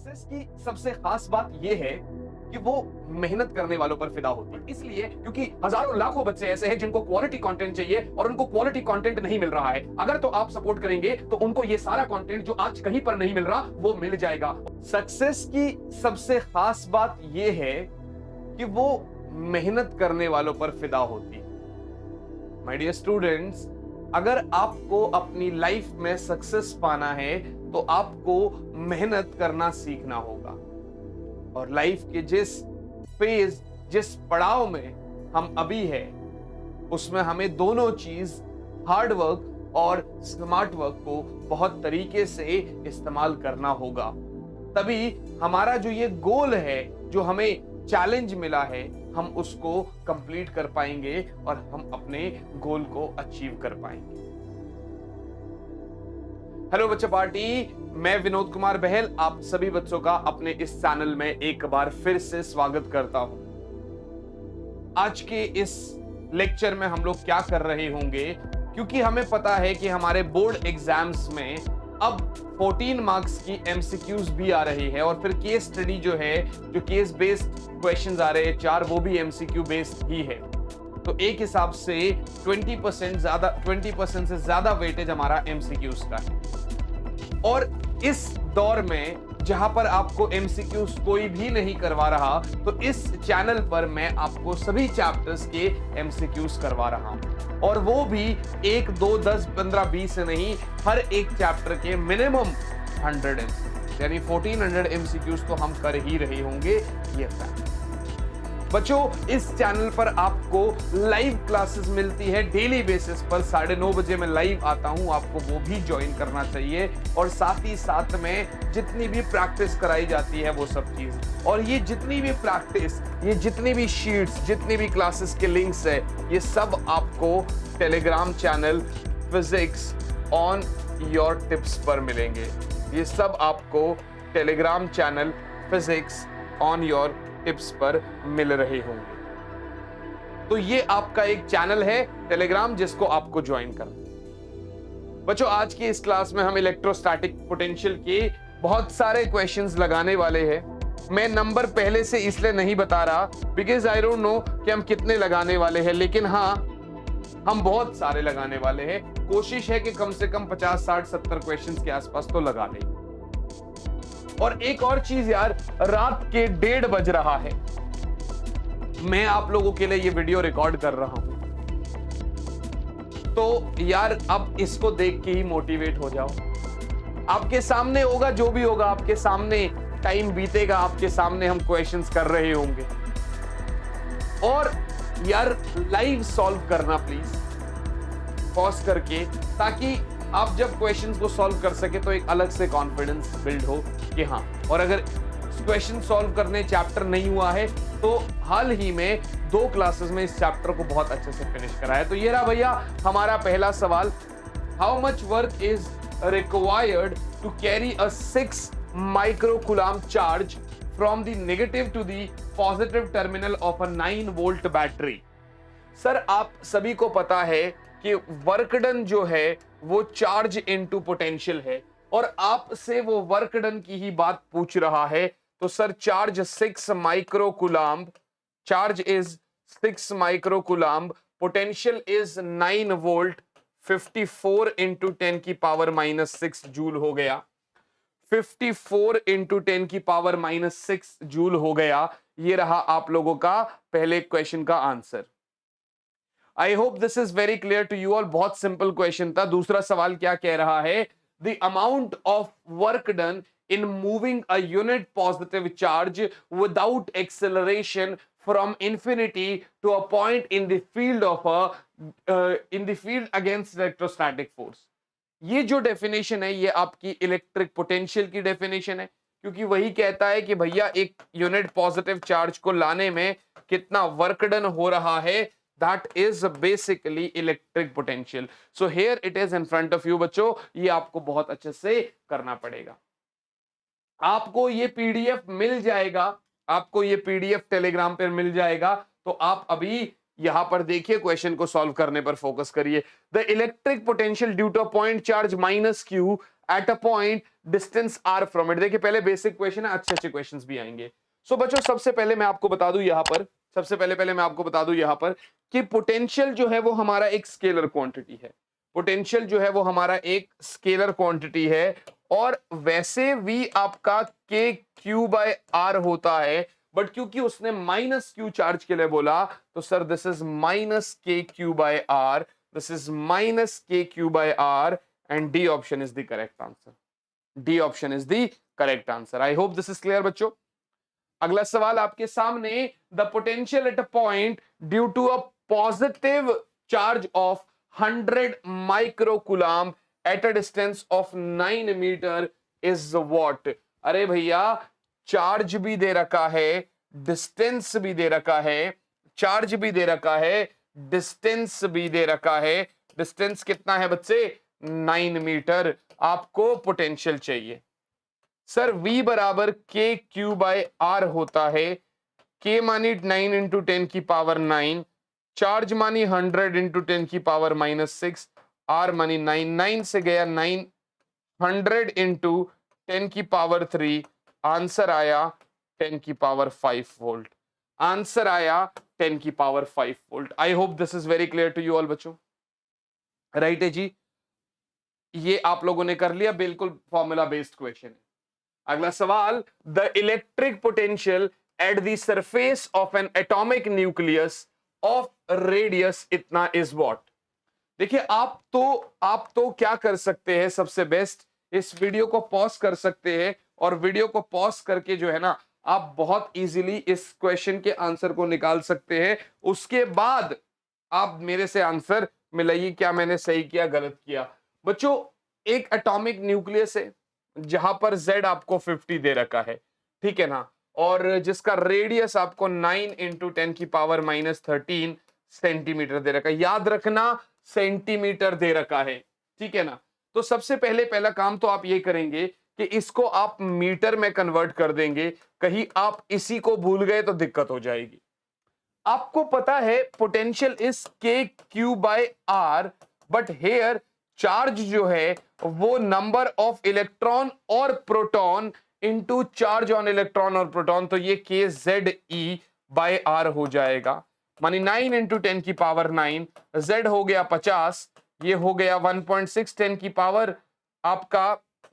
Success की सबसे खास बात यह है कि वो मेहनत करने वालों पर फिदा होती है। इसलिए क्योंकि हजारों लाखों बच्चे ऐसे हैं जिनको क्वालिटी कंटेंट चाहिए और उनको क्वालिटी कंटेंट नहीं मिल रहा है। अगर तो आप सपोर्ट करेंगे तो उनको ये सारा कंटेंट जो आज कहीं पर नहीं मिल रहा वो मिल जाएगा। सक्सेस की सबसे खास बात यह है कि वो मेहनत करने वालों पर फिदा होती है। माय डियर स्टूडेंट्स, अगर आपको अपनी लाइफ में सक्सेस पाना है तो आपको मेहनत करना सीखना होगा। और लाइफ के जिस पड़ाव में हम अभी है उसमें हमें दोनों चीज हार्ड वर्क और स्मार्ट वर्क को बहुत तरीके से इस्तेमाल करना होगा। तभी हमारा जो ये गोल है, जो हमें चैलेंज मिला है, हम उसको कंप्लीट कर पाएंगे और हम अपने गोल को अचीव कर पाएंगे। हेलो बच्चा पार्टी, मैं विनोद कुमार बहल आप सभी बच्चों का अपने इस चैनल में एक बार फिर से स्वागत करता हूं। आज के इस लेक्चर में हम लोग क्या कर रहे होंगे, क्योंकि हमें पता है कि हमारे बोर्ड एग्जाम्स में अब 14 मार्क्स की एमसीक्यूज भी आ रही है और फिर केस स्टडी जो है, जो केस बेस्ड क्वेश्चंस आ रहे हैं 4, वो भी एमसीक्यू बेस्ड ही है। तो एक हिसाब से 20% से ज्यादा वेटेज हमारा एमसीक्यूज का है। और इस दौर में जहां पर आपको एमसीक्यूज कोई भी नहीं करवा रहा, तो इस चैनल पर मैं आपको सभी चैप्टर्स के एमसीक्यूज करवा रहा हूं। और वो भी 1, 2, 10, 15, 20 से नहीं, हर एक चैप्टर के मिनिमम 100 एमसीक्यूज, यानी 1400 एमसीक्यूज तो हम कर ही रहे होंगे। ये फैक्ट बच्चों, इस चैनल पर आपको लाइव क्लासेस मिलती है डेली बेसिस पर। 9:30 बजे मैं लाइव आता हूं, आपको वो भी ज्वाइन करना चाहिए। और साथ ही साथ में जितनी भी प्रैक्टिस कराई जाती है वो सब चीज, और ये जितनी भी प्रैक्टिस, ये जितनी भी शीट्स, जितनी भी क्लासेस के लिंक्स है, ये सब आपको Telegram channel physics on your tips पर मिलेंगे। ये सब आपको Telegram channel physics on your tips पर मिल रहे होंगे। तो ये आपका एक चैनल है टेलीग्राम, जिसको आपको ज्वाइन करना। बच्चों, आज की इस क्लास में हम इलेक्ट्रोस्टैटिक पोटेंशियल के बहुत सारे क्वेश्चंस लगाने वाले हैं। मैं नंबर पहले से इसलिए नहीं बता रहा बिकॉज आई डोंट नो कि हम कितने लगाने वाले हैं, लेकिन हाँ, हम बहुत सारे लगाने वाले हैं। कोशिश है कि कम से कम 50, 60, 70 क्वेश्चंस के आसपास तो लगा लें। और एक और चीज यार, रात के 1:30 बज रहा है, मैं आप लोगों के लिए ये वीडियो रिकॉर्ड कर रहा हूं, तो यार अब इसको देख के ही मोटिवेट हो जाओ। आपके सामने होगा, जो भी होगा आपके सामने, टाइम बीतेगा, आपके सामने हम क्वेश्चंस कर रहे होंगे। और यार लाइव सॉल्व करना प्लीज, पॉज करके, ताकि आप जब क्वेश्चंस को सॉल्व कर सके तो एक अलग से कॉन्फिडेंस बिल्ड हो कि हाँ। और अगर क्वेश्चन सॉल्व करने चैप्टर नहीं हुआ है तो हाल ही में 2 क्लासेस में इस चैप्टर को बहुत अच्छे से फिनिश कराया। तो ये रहा भैया हमारा पहला सवाल, how much work is required to carry a 6 microcoulomb charge from the negative to the positive terminal of a 9 volt battery. Sir, आप सभी को पता है कि वर्क डन जो है वो चार्ज इनटू पोटेंशियल है, और आपसे वो वर्क डन की ही बात पूछ रहा है। तो sir, charge 6 microcoulomb, charge is 6 microcoulomb, potential is 9 volt, 54 into 10 की पावर -6 जूल हो गया। 54 इंटू 10 की पावर -6 जूल हो गया। ये रहा आप लोगों का पहले क्वेश्चन का answer. I hope this is very clear to you all. बहुत सिंपल क्वेश्चन था। दूसरा सवाल क्या कह रहा है, the amount of work done in moving a unit positive charge without acceleration from infinity to a point in the field of in the field against electrostatic force। ये जो डेफिनेशन है ये आपकी इलेक्ट्रिक पोटेंशियल की definition है, क्योंकि वही कहता है कि भैया एक यूनिट पॉजिटिव चार्ज को लाने में कितना वर्क डन हो रहा है। That is basically electric potential. So here it is in front of you बच्चों, ये आपको बहुत अच्छे से करना पड़ेगा। आपको ये पीडीएफ मिल जाएगा, आपको ये पीडीएफ टेलीग्राम पर मिल जाएगा। तो आप अभी यहां पर देखिए, क्वेश्चन को सॉल्व करने पर फोकस करिए। The electric potential due to point charge -q at a point distance R from it. देखिए पहले बेसिक क्वेश्चन है, अच्छे अच्छे क्वेश्चंस भी आएंगे। सो बच्चों सबसे पहले मैं आपको बता दूं यहां पर, सबसे पहले मैं आपको बता दूं यहां पर कि पोटेंशियल जो है वो हमारा एक स्केलर क्वांटिटी है। पोटेंशियल जो है वो हमारा एक स्केलर क्वांटिटी है, और वैसे v आपका के क्यू बाय आर होता है, बट क्योंकि उसने माइनस क्यू चार्ज के लिए बोला तो sir this is minus K Q by R, this is minus K Q by R, and D option is the correct answer. D option is the correct answer. I hope this is clear बच्चों। अगला सवाल आपके सामने, the potential at a point due to a positive charge of 100 microcoulomb at a distance of 9 metre is what. अरे भैया charge भी दे रखा है, डिस्टेंस भी दे रखा है, चार्ज भी दे रखा है, डिस्टेंस भी दे रखा है। डिस्टेंस कितना है बच्चे? 9 मीटर। आपको पोटेंशियल चाहिए। सर v बराबर के क्यू बाय आर होता है। k मानी 9 इंटू 10 की पावर 9, चार्ज मानी 100 इंटू 10 की पावर -6, r मानी 9 से गया 9, 100 इंटू 10 की पावर 3, आंसर आया 10 की पावर 5 वोल्ट। आंसर आया 10 की power 5 volt. I hope this is very clear to you all बच्चों। राइट है जी, ये आप लोगों ने कर लिया, बिल्कुल फॉर्मूला बेस्ड क्वेश्चन है। अगला सवाल, the electric potential at the surface of N atomic nucleus of radius इतना इज व्हाट। देखिए आप तो क्या कर सकते हैं, सबसे बेस्ट इस वीडियो को पॉज कर सकते हैं, और वीडियो को पॉज करके जो है ना आप बहुत इजीली इस क्वेश्चन के आंसर को निकाल सकते हैं। उसके बाद आप मेरे से आंसर मिलाइए, क्या मैंने सही किया गलत किया। बच्चों एक एटॉमिक न्यूक्लियस है जहां पर Z आपको 50 दे रखा है, ठीक है ना, और जिसका रेडियस आपको 9 इंटू 10 की पावर -13 सेंटीमीटर दे रखा है। याद रखना सेंटीमीटर दे रखा है, ठीक है ना। तो सबसे पहला काम तो आप ये करेंगे कि इसको आप मीटर में कन्वर्ट कर देंगे। कहीं आप इसी को भूल गए तो दिक्कत हो जाएगी। आपको पता है potential is K Q by R, but here charge जो है वो नंबर ऑफ इलेक्ट्रॉन और proton into charge on electron और प्रोटॉन, तो ये के जेड ई बाय आर हो जाएगा। मानी 9 इंटू 10 की पावर 9, z हो गया 50, ये हो गया 1.6 10 की पावर आपका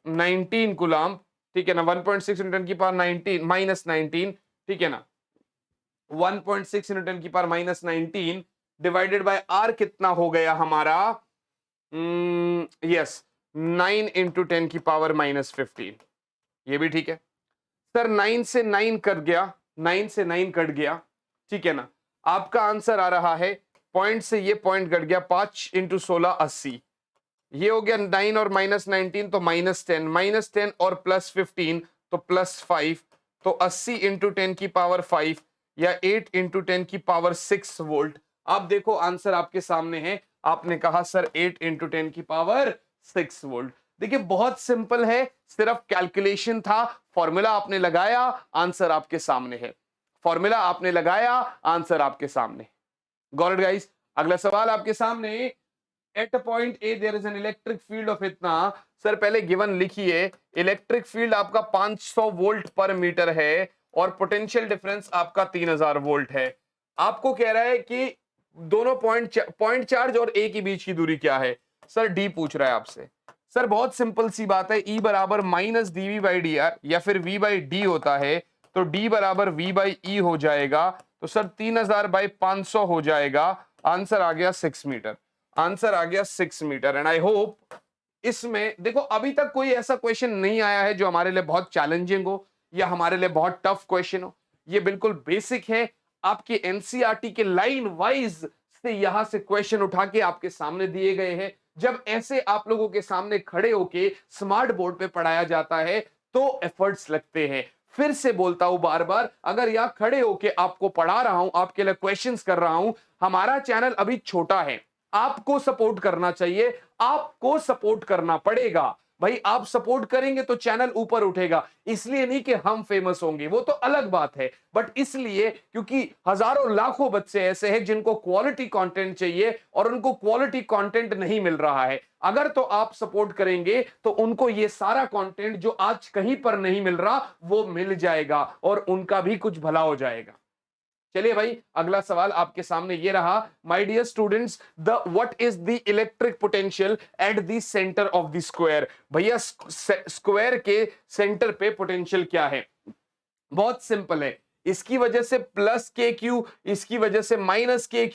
19 कूलम, ठीक है ना। 1.6 इंटू 10 की पावर 19 -19, ठीक है ना। 1.6 इंटू 10 की पावर -19 डिवाइडेड बाय आर कितना हो गया हमारा, यस 9 इंटू 10 की पावर -15, ये भी ठीक है। सर 9 से 9 कट गया, 9 से 9 कट गया, ठीक है ना। आपका आंसर आ रहा है, पॉइंट से ये पॉइंट कट गया, 5 इंटू 16 80, ये हो गया 9 और -19 तो -10, -10 और +15 तो +5, तो 80 इंटू 10 की पावर 5 या 8 इंटू 10 की पावर 6 वोल्ट। आप देखो आंसर आपके सामने है। आपने कहा सर 8 इंटू 10 की पावर 6 वोल्ट। देखिए बहुत सिंपल है, सिर्फ कैलकुलेशन था, फॉर्मूला आपने लगाया, आंसर आपके सामने है। फॉर्मूला आपने लगाया, आंसर आपके सामने। Got it guys. अगला सवाल आपके सामने, at a point A there is an electric field of इतना। सर पहले गिवन लिखिए, इलेक्ट्रिक फील्ड आपका 500 वोल्ट पर मीटर है और पोटेंशियल डिफरेंस आपका 3000 वोल्ट है। आपको कह रहा है कि दोनों पॉइंट चार्ज और ए के बीच की दूरी क्या है। सर डी पूछ रहा है आपसे। सर बहुत सिंपल सी बात है, E बराबर minus dv by D are या फिर v बाई डी होता है, तो D बराबर v बाई ई हो जाएगा। तो सर 3000 बाई 500 हो जाएगा। आंसर आ गया 6 मीटर। आंसर आ गया 6 मीटर। एंड आई होप इसमें देखो अभी तक कोई ऐसा क्वेश्चन नहीं आया है जो हमारे लिए बहुत चैलेंजिंग हो या हमारे लिए बहुत टफ क्वेश्चन हो। ये बिल्कुल बेसिक है। आपके एनसीईआरटी के लाइन वाइज से यहां से क्वेश्चन उठा के आपके सामने दिए गए हैं। जब ऐसे आप लोगों के सामने खड़े होके स्मार्ट बोर्ड पे पढ़ाया जाता है तो एफर्ट्स लगते हैं। फिर से बोलता हूं बार बार, अगर यहां खड़े होके आपको पढ़ा रहा हूं, आपके लिए क्वेश्चंस कर रहा हूं, हमारा चैनल अभी छोटा है, आपको सपोर्ट करना चाहिए, आपको सपोर्ट करना पड़ेगा। भाई आप सपोर्ट करेंगे तो चैनल ऊपर उठेगा, इसलिए नहीं कि हम फेमस होंगे, वो तो अलग बात है, बट इसलिए क्योंकि हजारों लाखों बच्चे ऐसे हैं जिनको क्वालिटी कंटेंट चाहिए और उनको क्वालिटी कंटेंट नहीं मिल रहा है। अगर तो आप सपोर्ट करेंगे तो उनको ये सारा कंटेंट जो आज कहीं पर नहीं मिल रहा वो मिल जाएगा और उनका भी कुछ भला हो जाएगा। चलिए भाई, अगला सवाल आपके सामने ये रहा, my dear students, the what is the electric potential at the centre of the square. भैया स्क्वायर के सेंटर पे पोटेंशियल क्या है? बहुत सिंपल है, इसकी वजह से प्लस के क्यू, इसकी वजह से माइनस के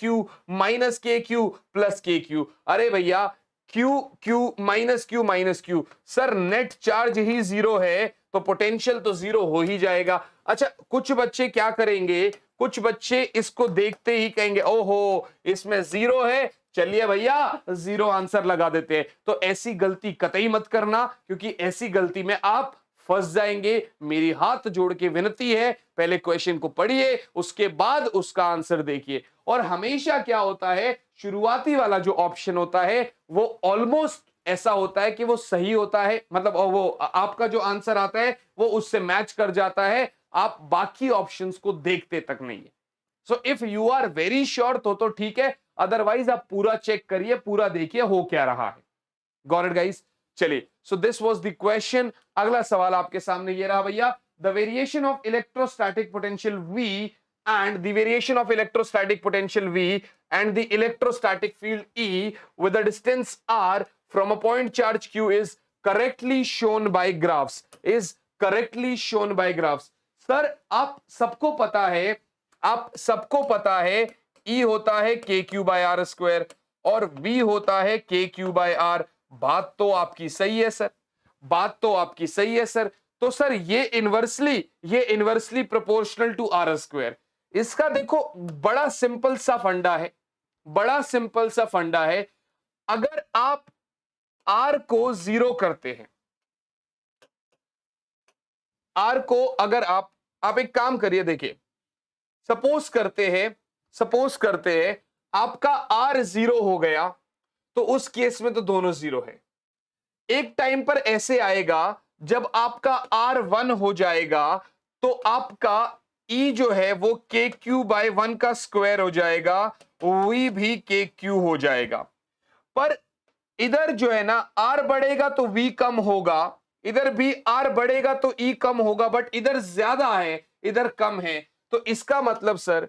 क्यू प्लस के क्यू। अरे भैया Q Q minus Q, sir net charge ही जीरो है तो पोटेंशियल तो जीरो हो ही जाएगा। अच्छा, कुछ बच्चे क्या करेंगे, कुछ बच्चे इसको देखते ही कहेंगे ओहो इसमें जीरो है, चलिए भैया जीरो आंसर लगा देते हैं। तो ऐसी गलती कतई मत करना, क्योंकि ऐसी गलती में आप फंस जाएंगे। मेरी हाथ जोड़ के विनती है, पहले क्वेश्चन को पढ़िए, उसके बाद उसका आंसर देखिए। और हमेशा क्या होता है, शुरुआती वाला जो ऑप्शन होता है वो ऑलमोस्ट ऐसा होता है कि वो सही होता है, मतलब वो आपका जो आंसर आता है वो उससे मैच कर जाता है, आप बाकी ऑप्शंस को देखते तक नहीं है। So if you are very sure तो ठीक है, अदरवाइज आप पूरा चेक करिए, पूरा देखिए हो क्या रहा है। Got it guys? चलिए, so this was the question. अगला सवाल आपके सामने ये रहा भैया, the variation of electrostatic potential V and the variation of electrostatic potential V and the electrostatic field E with a distance R from a point charge Q is correctly shown by graphs, is correctly shown by graphs। Sir आप सबको पता है, आप सबको पता है E होता है के क्यू बाय आर स्क्वायर और V होता है के क्यू बाय आर। बात तो आपकी सही है सर, बात तो आपकी सही है सर। तो सर ये inversely proportional to R square. इसका देखो बड़ा सिंपल सा फंडा है, बड़ा सिंपल सा फंडा है। अगर आप आर को जीरो करते हैं, आर को अगर आप एक काम करिए, देखिए सपोज करते हैं आपका आर जीरो हो गया, तो उस केस में तो दोनों जीरो है। एक टाइम पर ऐसे आएगा जब आपका आर वन हो जाएगा तो आपका ई जो है वो के क्यू बाय वन का स्क्वायर हो जाएगा, वी भी के क्यू हो जाएगा। पर इधर जो है ना आर बढ़ेगा तो वी कम होगा, इधर भी आर बढ़ेगा तो ई कम होगा, बट इधर ज्यादा है इधर कम है। तो इसका मतलब सर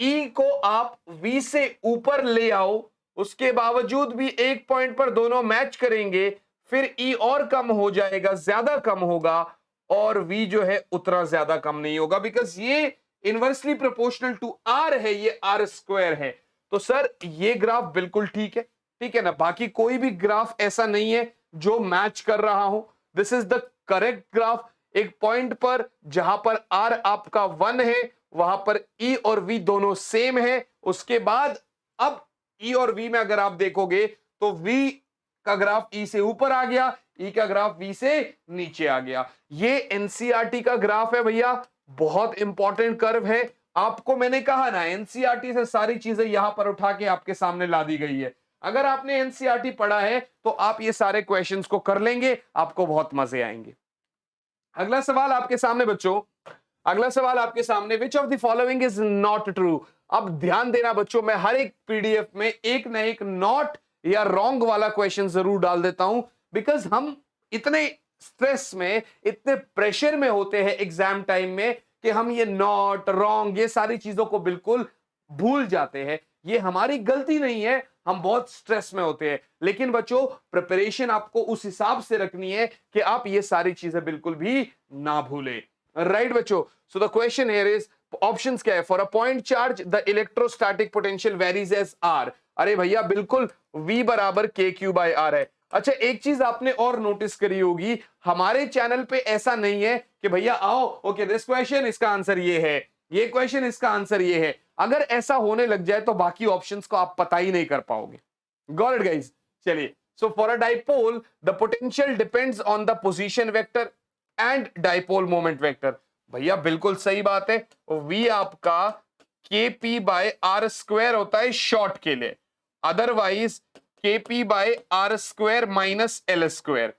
ई को आप वी से ऊपर ले आओ, उसके बावजूद भी एक पॉइंट पर दोनों मैच करेंगे, फिर ई और कम हो जाएगा, ज्यादा कम होगा, और वी जो है उतना ज्यादा कम नहीं होगा, बिकॉज ये इनवर्सली प्रोपोर्शनल टू आर है, ये आर स्क्वायर है। तो सर ये ग्राफ बिल्कुल ठीक है ना, बाकी कोई भी ग्राफ ऐसा नहीं है जो मैच कर रहा हो। This is the correct graph. एक पॉइंट पर जहां पर आर आपका वन है वहां पर ई और वी दोनों सेम है, उसके बाद अब ई और वी में अगर आप देखोगे तो वी का ग्राफ ई से ऊपर आ गया, ई का ग्राफ वी से नीचे आ गया। ये एनसीईआरटी का ग्राफ है भैया, बहुत इंपॉर्टेंट कर्व है। आपको मैंने कहा ना एनसीईआरटी से सारी चीजें यहां पर उठा के आपके सामने ला दी गई है। अगर आपने एनसीईआरटी पढ़ा है तो आप ये सारे क्वेश्चंस को कर लेंगे, आपको बहुत मजे आएंगे। अगला सवाल आपके सामने बच्चों, अगला सवाल आपके सामने, which of the following is not true. अब ध्यान देना बच्चों, मैं हर एक पीडीएफ में एक ना एक नॉट या रॉन्ग वाला क्वेश्चन जरूर डाल देता हूं, बिकॉज हम इतने स्ट्रेस में, इतने प्रेशर में होते हैं एग्जाम टाइम में कि हम ये नॉट रॉन्ग ये सारी चीजों को बिल्कुल भूल जाते हैं। ये हमारी गलती नहीं है, हम बहुत स्ट्रेस में होते हैं, लेकिन बच्चों प्रिपरेशन आपको उस हिसाब से रखनी है कि आप ये सारी चीजें बिल्कुल भी ना भूलें। राइट बच्चों, so the question here is, options क्या है, for a point charge the electrostatic potential varies as R. अरे भैया बिल्कुल V बराबर के क्यू बाय आर है। अच्छा एक चीज आपने और नोटिस करी होगी, हमारे चैनल पे ऐसा नहीं है कि भैया आओ ओके दिस क्वेश्चन इसका आंसर ये है, ये क्वेश्चन इसका आंसर ये है। अगर ऐसा होने लग जाए तो बाकी ऑप्शंस को आप पता ही नहीं कर पाओगे। Got it guys? चलिए, so for a dipole the potential depends on the position vector and dipole moment vector. भैया बिल्कुल सही बात है, V आपका के पी बाय आर स्क्वायर होता है शॉर्ट के लिए, otherwise K P by R square minus L square.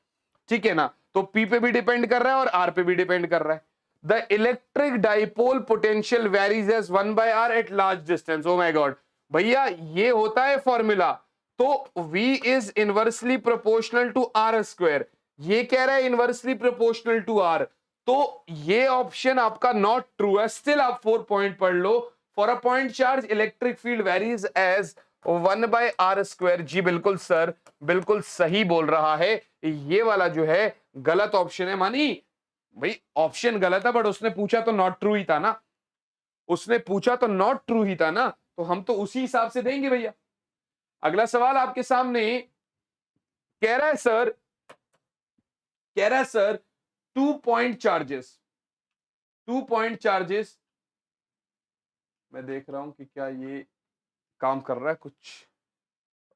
ठीक है ना, तो P पे भी डिपेंड कर रहा है और R पे भी डिपेंड कर रहा है। The electric dipole potential varies as 1/r at large distance. Oh my God भैया, ये होता है फॉर्मूला। तो V is inversely proportional to R square, ये कह रहा है इनवर्सली प्रोपोर्शनल टू R, तो ये ऑप्शन आपका नॉट ट्रू है। स्टिल आप 4 पॉइंट पढ़ लो। For a point charge electric field varies as 1/r square. जी बिल्कुल सर, बिल्कुल सही बोल रहा है। ये वाला जो है गलत ऑप्शन है। मानी भाई ऑप्शन गलत है, बट उसने पूछा तो नॉट ट्रू ही था ना, उसने पूछा तो नॉट ट्रू ही था ना, तो हम तो उसी हिसाब से देंगे भैया। अगला सवाल आपके सामने कह रहा है सर, कह रहा है sir 2 point charges, 2 point charges, मैं देख रहा हूं कि क्या ये काम कर रहा है कुछ।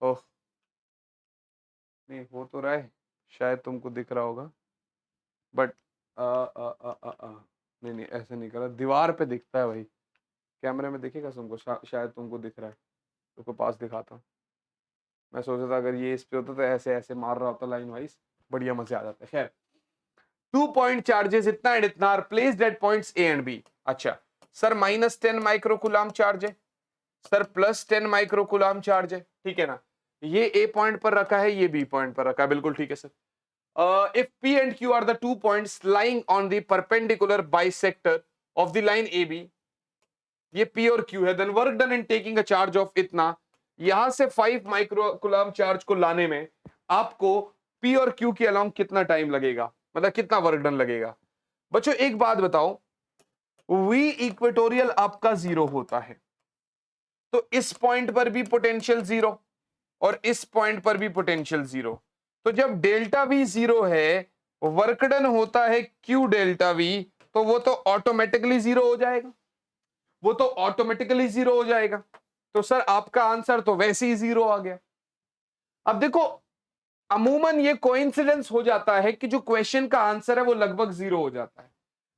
ओह नहीं, हो तो रहा है, शायद तुमको दिख रहा होगा, बट नहीं नहीं ऐसे नहीं कर रहा, दीवार पे दिखता है भाई, कैमरे में दिखेगा तुमको, शायद तुमको दिख रहा है, तुमको पास दिखाता हूँ। मैं सोचा था अगर ये इस पे होता तो ऐसे ऐसे मार रहा होता लाइन वाइज, बढ़िया मजे आ जाता है। खैर 2 पॉइंट चार्जेस इतना एंड इतना are placed at points A and B. अच्छा सर -10 माइक्रोकूलम चार्ज है, सर +10 माइक्रोकूलम चार्ज है, ठीक है ना, ये ए पॉइंट पर रखा है, ये बी पॉइंट पर रखा है, बिल्कुल ठीक है sir. if P and Q are the 2 points lying on the perpendicular bisector of the line AB, ये P और Q है, then work done in taking a charge of इतना, यहां से 5 माइक्रोकूलम चार्ज को लाने में आपको P और Q के अलोंग कितना टाइम लगेगा, मतलब कितना वर्क डन लगेगा। बच्चों एक बात बताओ, V इक्वेटोरियल आपका 0 होता है, तो इस पॉइंट पर भी पोटेंशियल 0 और इस पॉइंट पर भी पोटेंशियल 0, तो जब डेल्टा वी 0 है, वर्क डन होता है Q डेल्टा V, तो वो तो ऑटोमेटिकली 0 हो जाएगा, वो तो ऑटोमेटिकली 0 हो जाएगा। तो सर आपका आंसर तो वैसे ही 0 आ गया। अब देखो अमूमन ये कोइंसिडेंस हो जाता है कि जो क्वेश्चन का आंसर है वो लगभग 0 हो जाता है,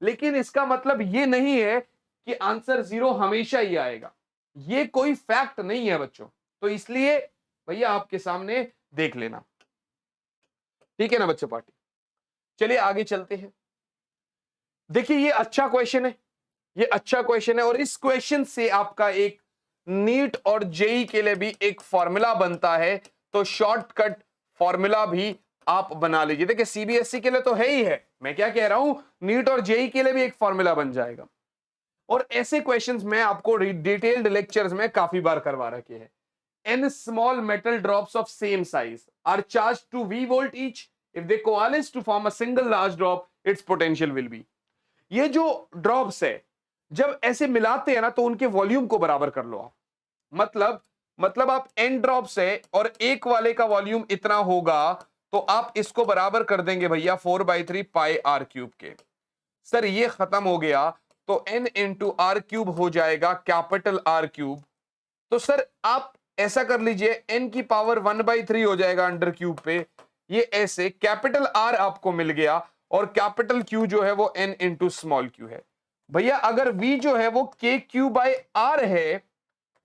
लेकिन इसका मतलब ये नहीं है कि आंसर 0 हमेशा ही आएगा, ये कोई फैक्ट नहीं है बच्चों। तो इसलिए भैया आपके सामने देख लेना, ठीक है ना बच्चों पार्टी। चलिए आगे चलते हैं। देखिए ये अच्छा क्वेश्चन है, ये अच्छा क्वेश्चन है, और इस क्वेश्चन से आपका एक नीट और जेई के लिए भी एक फॉर्मूला बनता है, तो शॉर्टकट फॉर्मूला भी आप बना लीजिए। देखिए सीबीएसई के लिए तो है ही है, मैं क्या कह रहा हूं, नीट और जेई के लिए भी एक फॉर्मूला बन जाएगा। और ऐसे क्वेश्चंस मैं आपको डिटेल्ड लेक्चर्स में काफी बार करवा रखे हैं। n small metal drops of same size are charged to V volt each. If they coalesce to form a single large drop, its potential will be. ये जो ड्रॉप्स है जब ऐसे मिलाते हैं ना तो उनके वॉल्यूम को बराबर कर लो आप। मतलब आप n ड्रॉप्स है और एक वाले का वॉल्यूम इतना होगा, तो आप इसको बराबर कर देंगे भैया 4/3 पाई r क्यूब के। सर ये खत्म हो गया तो n इंटू आर क्यूब हो जाएगा कैपिटल R क्यूब। तो सर आप ऐसा कर लीजिए n की पावर 1/3 हो जाएगा अंडर क्यूब पे, ये ऐसे कैपिटल R आपको मिल गया और कैपिटल Q जो है वो n इंटू स्मॉल q है। भैया अगर V जो है वो KQ/R है,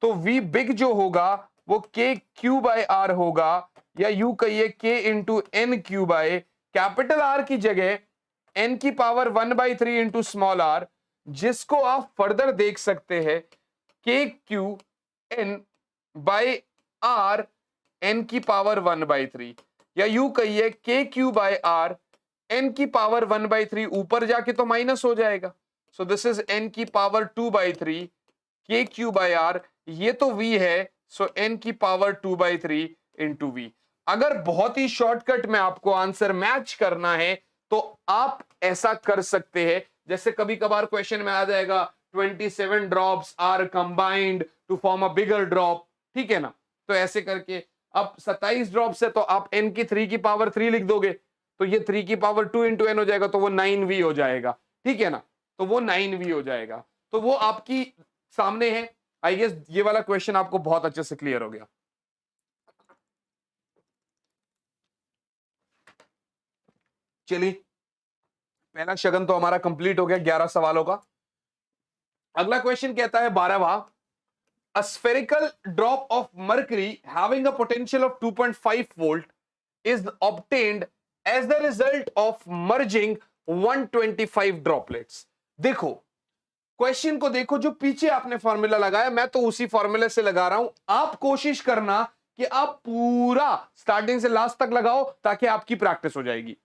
तो V बिग जो होगा वो KQ/R होगा, या यू कहिए K into NQ by capital R की जगह n की पावर 1/3 इंटू स्मॉल r, जिसको आप फर्दर देख सकते हैं KQN बाय R n की पावर 1/3, या यू कहिए KQ/R n की पावर 1/3 ऊपर जाके तो माइनस हो जाएगा, सो दिस इज n की पावर 2/3 KQ/R, ये तो V है, सो n की पावर 2/3 इंटू V। अगर बहुत ही शॉर्टकट में आपको आंसर मैच करना है तो आप ऐसा कर सकते हैं, जैसे कभी कभार क्वेश्चन में आ जाएगा 27 drops are combined to form a bigger drop, ठीक है ना, तो ऐसे करके अब 27 ड्रॉप्स है तो आप n की 3 की पावर 3 लिख दोगे, तो ये 3 की पावर 2 इंटू n हो जाएगा, तो वो 9v हो जाएगा, ठीक है ना, तो वो 9v हो जाएगा। तो वो आपकी सामने है। आई गेस ये वाला क्वेश्चन आपको बहुत अच्छे से क्लियर हो गया। चलिए पहला शगन तो हमारा कंप्लीट हो गया 11 सवालों का। अगला क्वेश्चन कहता है 12वां, a spherical drop of mercury having a potential of 2.5 volt is obtained as the result of merging 125 droplets. देखो क्वेश्चन को देखो, जो पीछे आपने फॉर्मूला लगाया मैं तो उसी फॉर्मूले से लगा रहा हूं, आप कोशिश करना कि आप पूरा स्टार्टिंग से लास्ट तक लगाओ ताकि आपकी प्रैक्टिस हो जाएगी।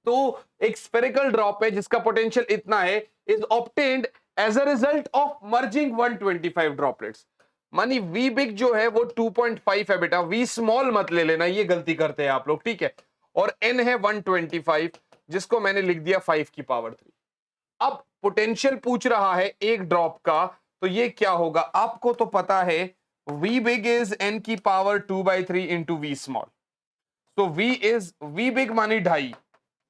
तो एक स्फेरिकल ड्रॉप है जिसका पोटेंशियल इतना है, is obtained as a result of merging 125 droplets. मानी वी बिग जो है वो 2.5 है बेटा, वी स्मॉल मत ले लेना, ये गलती करते हैं आप लोग, ठीक है। और एन है 125 जिसको मैंने लिख दिया 5 की पावर 3। अब पोटेंशियल पूछ रहा है एक ड्रॉप का, तो ये क्या होगा आपको तो पता है, v बिग इज n की पावर 2/3 इंटू वी स्मॉल। तो v बिग मानी 2.5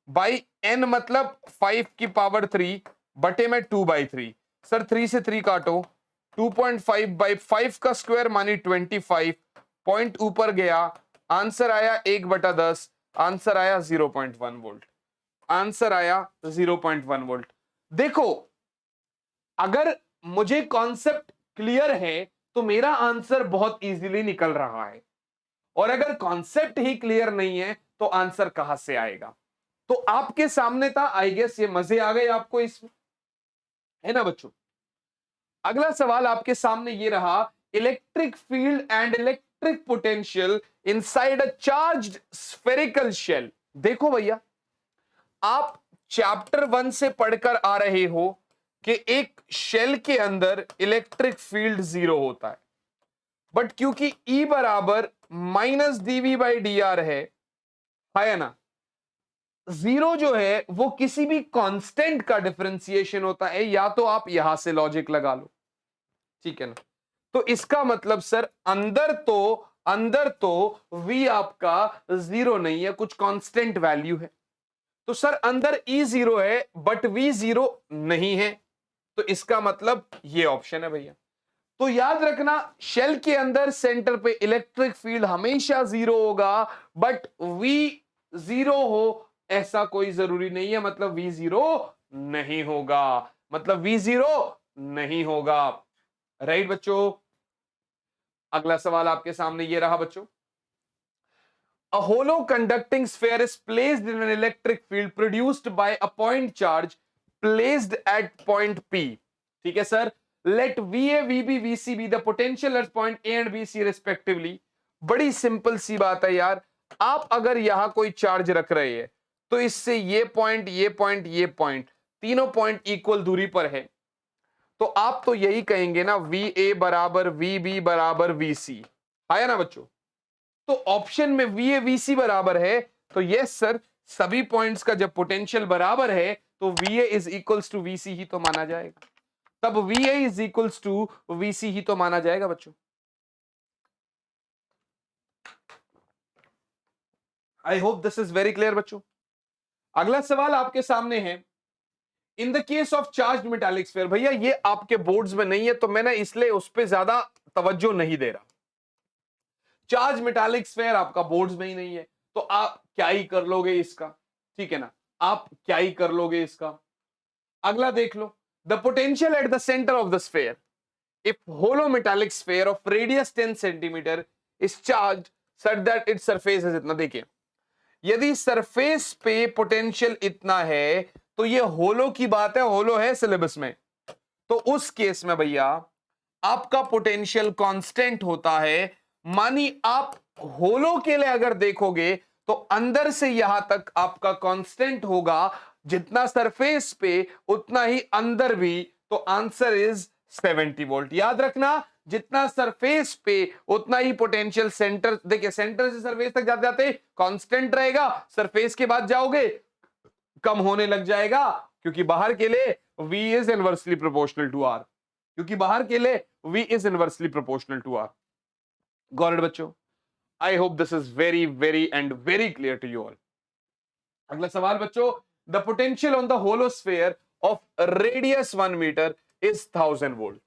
बाई n मतलब 5 की पावर 3 बटे में 2/3। सर 3 से 3 काटो, 2.5 बाई 5 का स्क्वायर मानी 25, पॉइंट ऊपर गया, आंसर आया 1/10, आंसर आया 0.1 वोल्ट, आंसर आया 0.1 वोल्ट। देखो अगर मुझे कॉन्सेप्ट क्लियर है तो मेरा आंसर बहुत इजीली निकल रहा है, और अगर कॉन्सेप्ट ही क्लियर नहीं है तो आंसर कहां से आएगा। तो आपके सामने था, आई गेस ये मजे आ गए आपको इसमें, है ना बच्चों। अगला सवाल आपके सामने ये रहा, electric field and electric potential inside a charged spherical shell. देखो भैया आप चैप्टर 1 से पढ़कर आ रहे हो कि एक शेल के अंदर इलेक्ट्रिक फील्ड 0 होता है, बट क्योंकि E बराबर माइनस dV बाई dr है ना, 0 जो है वो किसी भी कांस्टेंट का डिफरेंशिएशन होता है, या तो आप यहां से लॉजिक लगा लो, ठीक है ना। तो इसका मतलब सर अंदर तो V आपका 0 नहीं है, कुछ कांस्टेंट वैल्यू है। तो सर अंदर E 0 है बट V 0 नहीं है, तो इसका मतलब ये ऑप्शन है भैया। तो याद रखना शेल के अंदर सेंटर पे इलेक्ट्रिक फील्ड हमेशा 0 होगा, बट V 0 हो ऐसा कोई जरूरी नहीं है, मतलब V 0 नहीं होगा, मतलब V 0 नहीं होगा। राइट बच्चों, अगला सवाल आपके सामने ये रहा बच्चों, a hollow conducting sphere is placed in an electric field produced by a point charge placed at point P। ठीक है sir, let VA, VB, VC be the potential at point A and B, C respectively। बड़ी simple सी बात है यार, आप अगर यहां कोई चार्ज रख रहे हैं तो इससे ये पॉइंट ये पॉइंट ये पॉइंट तीनों पॉइंट इक्वल दूरी पर है, तो आप तो यही कहेंगे ना VA बराबर VB बराबर VC, आया ना बच्चों। तो ऑप्शन में VA VC बराबर है, तो यस सर सभी पॉइंट्स का जब पोटेंशियल बराबर है तो VA is equals to VC ही तो माना जाएगा, तब VA is equals to VC ही तो माना जाएगा बच्चों। I hope this is very clear बच्चों। अगला सवाल आपके सामने है, in the case of charge metallic sphere. भैया ये आपके बोर्ड्स में नहीं है तो मैंने इसलिए उस पर ज्यादा तवज्जो नहीं दे रहा। चार्ज मेटालिक स्फीयर आपका बोर्ड्स में ही नहीं है तो आप क्या ही कर लोगे इसका, ठीक है ना, आप क्या ही कर लोगे इसका। अगला देख लो, the potential at the centre of the sphere if hollow metallic sphere of radius 10 centimetre is charge such that its surface is इतना। देखिए यदि सरफेस पे पोटेंशियल इतना है तो ये होलो की बात है, होलो है सिलेबस में, तो उस केस में भैया आपका पोटेंशियल कांस्टेंट होता है। मानी आप होलो के लिए अगर देखोगे तो अंदर से यहां तक आपका कांस्टेंट होगा, जितना सरफेस पे उतना ही अंदर भी, तो आंसर इज 70 वोल्ट। याद रखना जितना सरफेस पे उतना ही पोटेंशियल सेंटर, देखिए सेंटर से सरफेस तक जाते जाते कांस्टेंट रहेगा, सरफेस के बाद जाओगे कम होने लग जाएगा, क्योंकि बाहर के लिए V is inversely proportional to R, क्योंकि बाहर के लिए V is inversely proportional to R। Got it बच्चों, I hope this is very very and very clear to you all. अगला सवाल बच्चों, the potential on the hollow sphere of radius 1 metre is 1000 volt.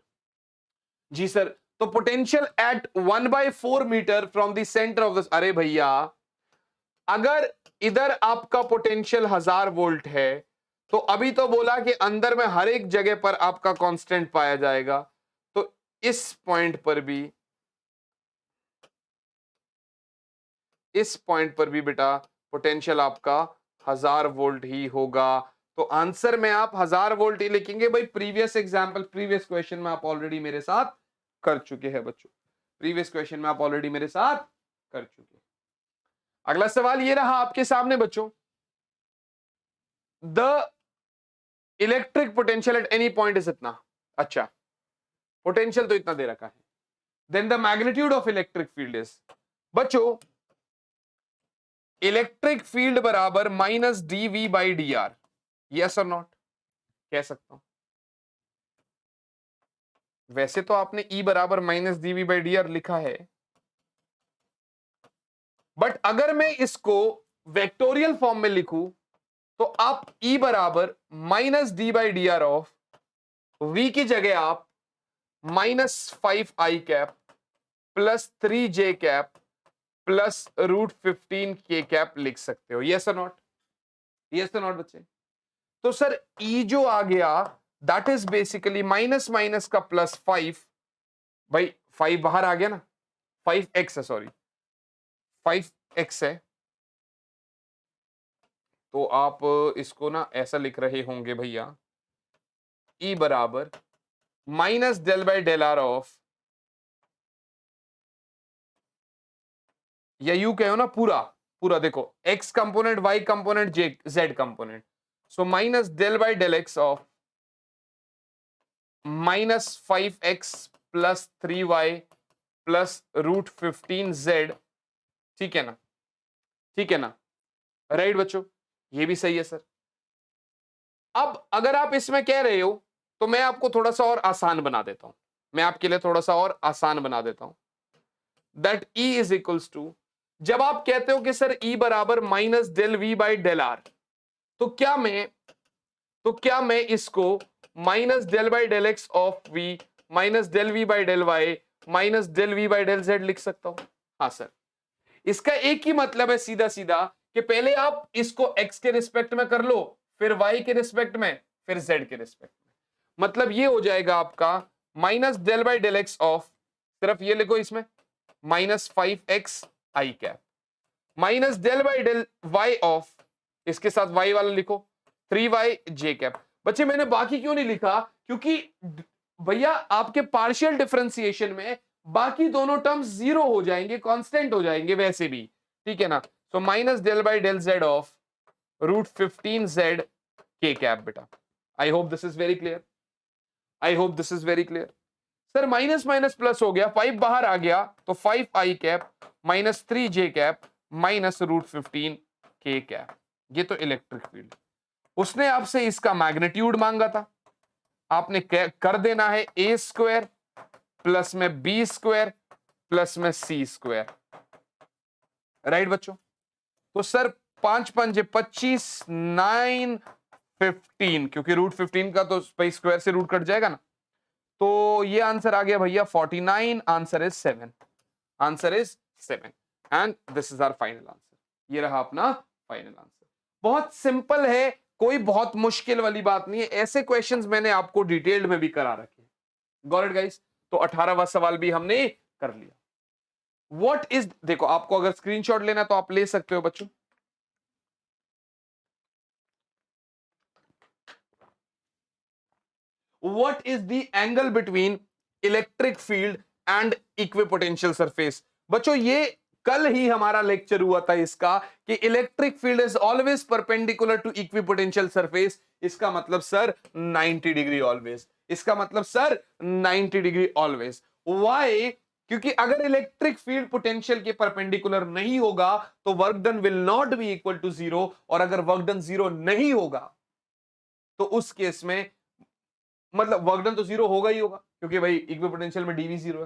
जी sir, तो potential at 1/4 metre from the centre of the, अरे भैया अगर इधर आपका पोटेंशियल 1000 वोल्ट है तो अभी तो बोला कि अंदर में हर एक जगह पर आपका कांस्टेंट पाया जाएगा, तो इस पॉइंट पर भी बेटा पोटेंशियल आपका 1000 वोल्ट ही होगा। तो आंसर में आप 1000 वोल्ट ही लिखेंगे भाई। प्रीवियस एग्जांपल, प्रीवियस क्वेश्चन में आप ऑलरेडी मेरे साथ कर चुके हैं बच्चों, प्रीवियस क्वेश्चन में आप ऑलरेडी मेरे साथ कर चुके हैं। अगला सवाल ये रहा आपके सामने बच्चों, the electric potential at any point is इतना। अच्छा, पोटेंशियल तो इतना दे रखा है, then the magnitude of electric field is, बच्चों इलेक्ट्रिक फील्ड बराबर minus D V by D R, yes और नॉट, कह सकता हूं। वैसे तो आपने E बराबर minus D V by D R लिखा है, बट अगर मैं इसको वेक्टोरियल फॉर्म में लिखूं तो आप E बराबर minus D by D are of V की जगह आप -5i cap plus 3j cap plus √15k cap लिख सकते हो, यस और नॉट, यस और नॉट बच्चे। तो सर E जो आ गया that is basically minus minus का प्लस 5, भाई 5 बाहर आ गया ना, 5x है, सॉरी 5x है, तो आप इसको ना ऐसा लिख रहे होंगे भैया, E बराबर minus del by del R of, या यू कहो ना पूरा पूरा, देखो x component, y component, z component, so minus del by del X of -5x plus 3y plus √15z, ठीक है ना, ठीक है ना, राइट बच्चों, ये भी सही है सर। अब अगर आप इसमें कह रहे हो तो मैं आपको थोड़ा सा और आसान बना देता हूं, मैं आपके लिए थोड़ा सा और आसान बना देता हूं, that E is equals to, जब आप कहते हो कि सर E बराबर minus del V by del R, तो क्या मैं इसको minus del by del X of V minus del V by del Y minus del V by del Z लिख सकता हूं? हाँ सर, इसका एक ही मतलब है सीधा सीधा कि पहले आप इसको x के रिस्पेक्ट में कर लो, फिर y के रिस्पेक्ट में, फिर z के रिस्पेक्ट में। मतलब ये हो जाएगा आपका minus del by del X of, सिर्फ ये लिखो इसमें -5x I cap minus del by del y of, इसके साथ y वाला लिखो 3y j कैप। बच्चे मैंने बाकी क्यों नहीं लिखा, क्योंकि भैया आपके पार्शियल डिफरेंशिएशन में बाकी दोनों टर्म्स जीरो हो जाएंगे, कांस्टेंट हो जाएंगे वैसे भी, ठीक है ना। तो minus del by del z of √15z k cap बेटा। I hope this is very clear, I hope this is very clear. Sir minus minus plus हो गया, 5 बाहर आ गया, तो 5i cap minus 3j cap minus √15k cap, ये तो electric field. उसने आपसे इसका मैग्नीट्यूड मांगा था, आपने कर देना है a स्क्वायर प्लस में b स्क्वायर प्लस में c स्क्वायर, राइट बच्चों। तो सर 5 पंजे 25, 9 15, क्योंकि √15 का तो स्क्वायर से रूट कट जाएगा ना, तो ये आंसर आ गया भैया 49, answer is 7, answer is 7 and this is our final answer. ये रहा अपना फाइनल आंसर। बहुत सिंपल है, कोई बहुत मुश्किल वाली बात नहीं है, ऐसे क्वेश्चंस मैंने आपको डिटेल्ड में भी करा रखे हैं, गॉट इट गाइस। तो 18वां सवाल भी हमने कर लिया। व्हाट इज, देखो आपको अगर स्क्रीनशॉट लेना तो आप ले सकते हो बच्चों, what is the angle between electric field and equipotential surface? बच्चों ये कल ही हमारा लेक्चर हुआ था इसका, कि electric field is always perpendicular to equipotential surface. इसका मतलब सर 90 डिग्री ऑलवेज, इसका मतलब सर 90 डिग्री ऑलवेज। व्हाई? क्योंकि अगर इलेक्ट्रिक फील्ड पोटेंशियल के परपेंडिकुलर नहीं होगा तो work done will not be equal to zero, और अगर वर्क डन जीरो नहीं होगा तो उस केस में मतलब वर्क डन तो जीरो होगा ही होगा, क्योंकि भाई इक्विपोटेंशियल में डीवी जीरो है,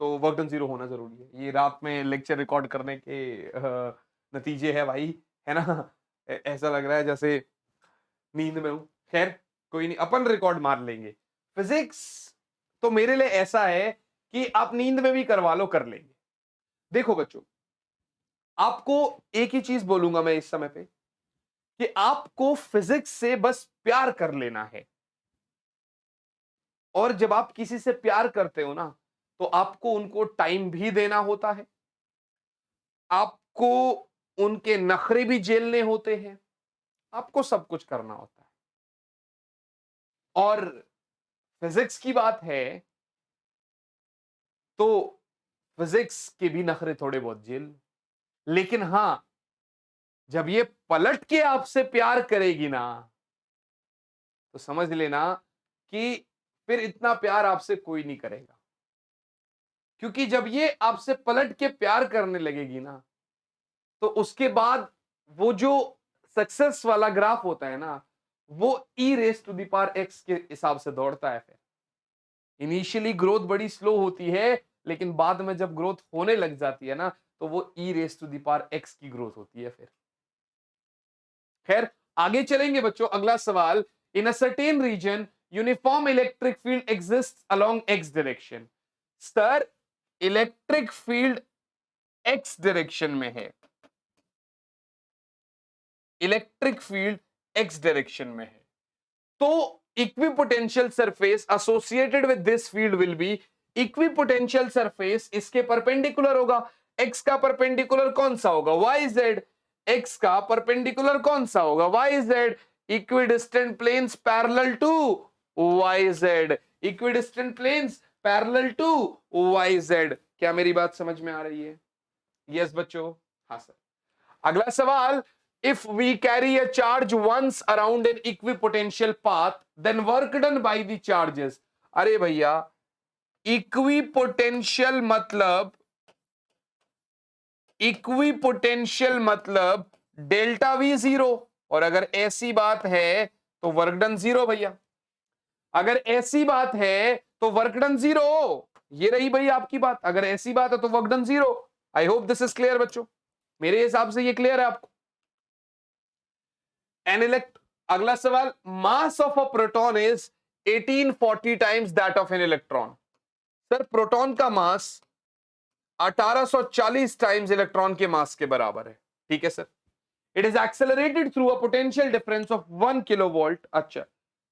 तो वर्क डन जीरो होना जरूरी है। ये रात में लेक्चर रिकॉर्ड करने के नतीजे है भाई, है ना। ऐसा लग रहा है जैसे नींद में हूं, खैर कोई नहीं, अपन रिकॉर्ड मार लेंगे। फिजिक्स तो मेरे लिए ऐसा है कि आप नींद में भी करवा लो, कर लेंगे। देखो बच्चों, आपको एक ही चीज बोलूंगा मैं इस समय पे, कि आपको फिजिक्स से बस प्यार कर लेना है, और जब आप किसी से प्यार करते हो ना तो आपको उनको टाइम भी देना होता है, आपको उनके नखरे भी झेलने होते हैं, आपको सब कुछ करना होता है। और फिजिक्स की बात है तो फिजिक्स के भी नखरे थोड़े बहुत झेल, लेकिन हां, जब ये पलट के आपसे प्यार करेगी ना, तो समझ लेना कि फिर इतना प्यार आपसे कोई नहीं करेगा। क्योंकि जब ये आपसे पलट के प्यार करने लगेगी ना, तो उसके बाद वो जो सक्सेस वाला ग्राफ होता है ना, वो e raise to the power x के हिसाब से दौड़ता है। फिर इनिशियली ग्रोथ बड़ी स्लो होती है, लेकिन बाद में जब ग्रोथ होने लग जाती है ना, तो वो e raise to the power x की ग्रोथ होती है। फिर खैर आगे चलेंगे बच्चों। अगला सवाल, in a certain region uniform electric field exist along x direction. Sir, electric field x direction में है, इलेक्ट्रिक फील्ड एक्स डायरेक्शन में है, तो equipotential surface associated with this field will be, equipotential surface इसके परपेंडिकुलर होगा। X का perpendicular कौन सा होगा? Y z. एक्स का परपेंडिकुलर कौन सा होगा? Y Z. Equidistant planes parallel to Y Z, equidistant planes parallel to Y Z. क्या मेरी बात समझ में आ रही है? यस बच्चों, हाँ सर। अगला सवाल, if we carry a charge once around an equipotential path, then work done by the charges। अरे भैया, इक्विपोटेंशियल मतलब डेल्टा वी जीरो, और अगर ऐसी बात है तो वर्क डन जीरो भैया। अगर ऐसी बात है तो वर्क डन जीरो। ये रही भैया आपकी बात, अगर ऐसी बात है तो work done zero. I hope this is clear बच्चों, मेरे हिसाब से ये क्लियर है आपको। अगला सवाल, mass of a proton is 1840 times that of an electron. Sir, proton का मास 1840 टाइम्स इलेक्ट्रॉन के मास के बराबर है। ठीक है sir. It is accelerated through a potential difference of 1 kilovolt. अच्छा,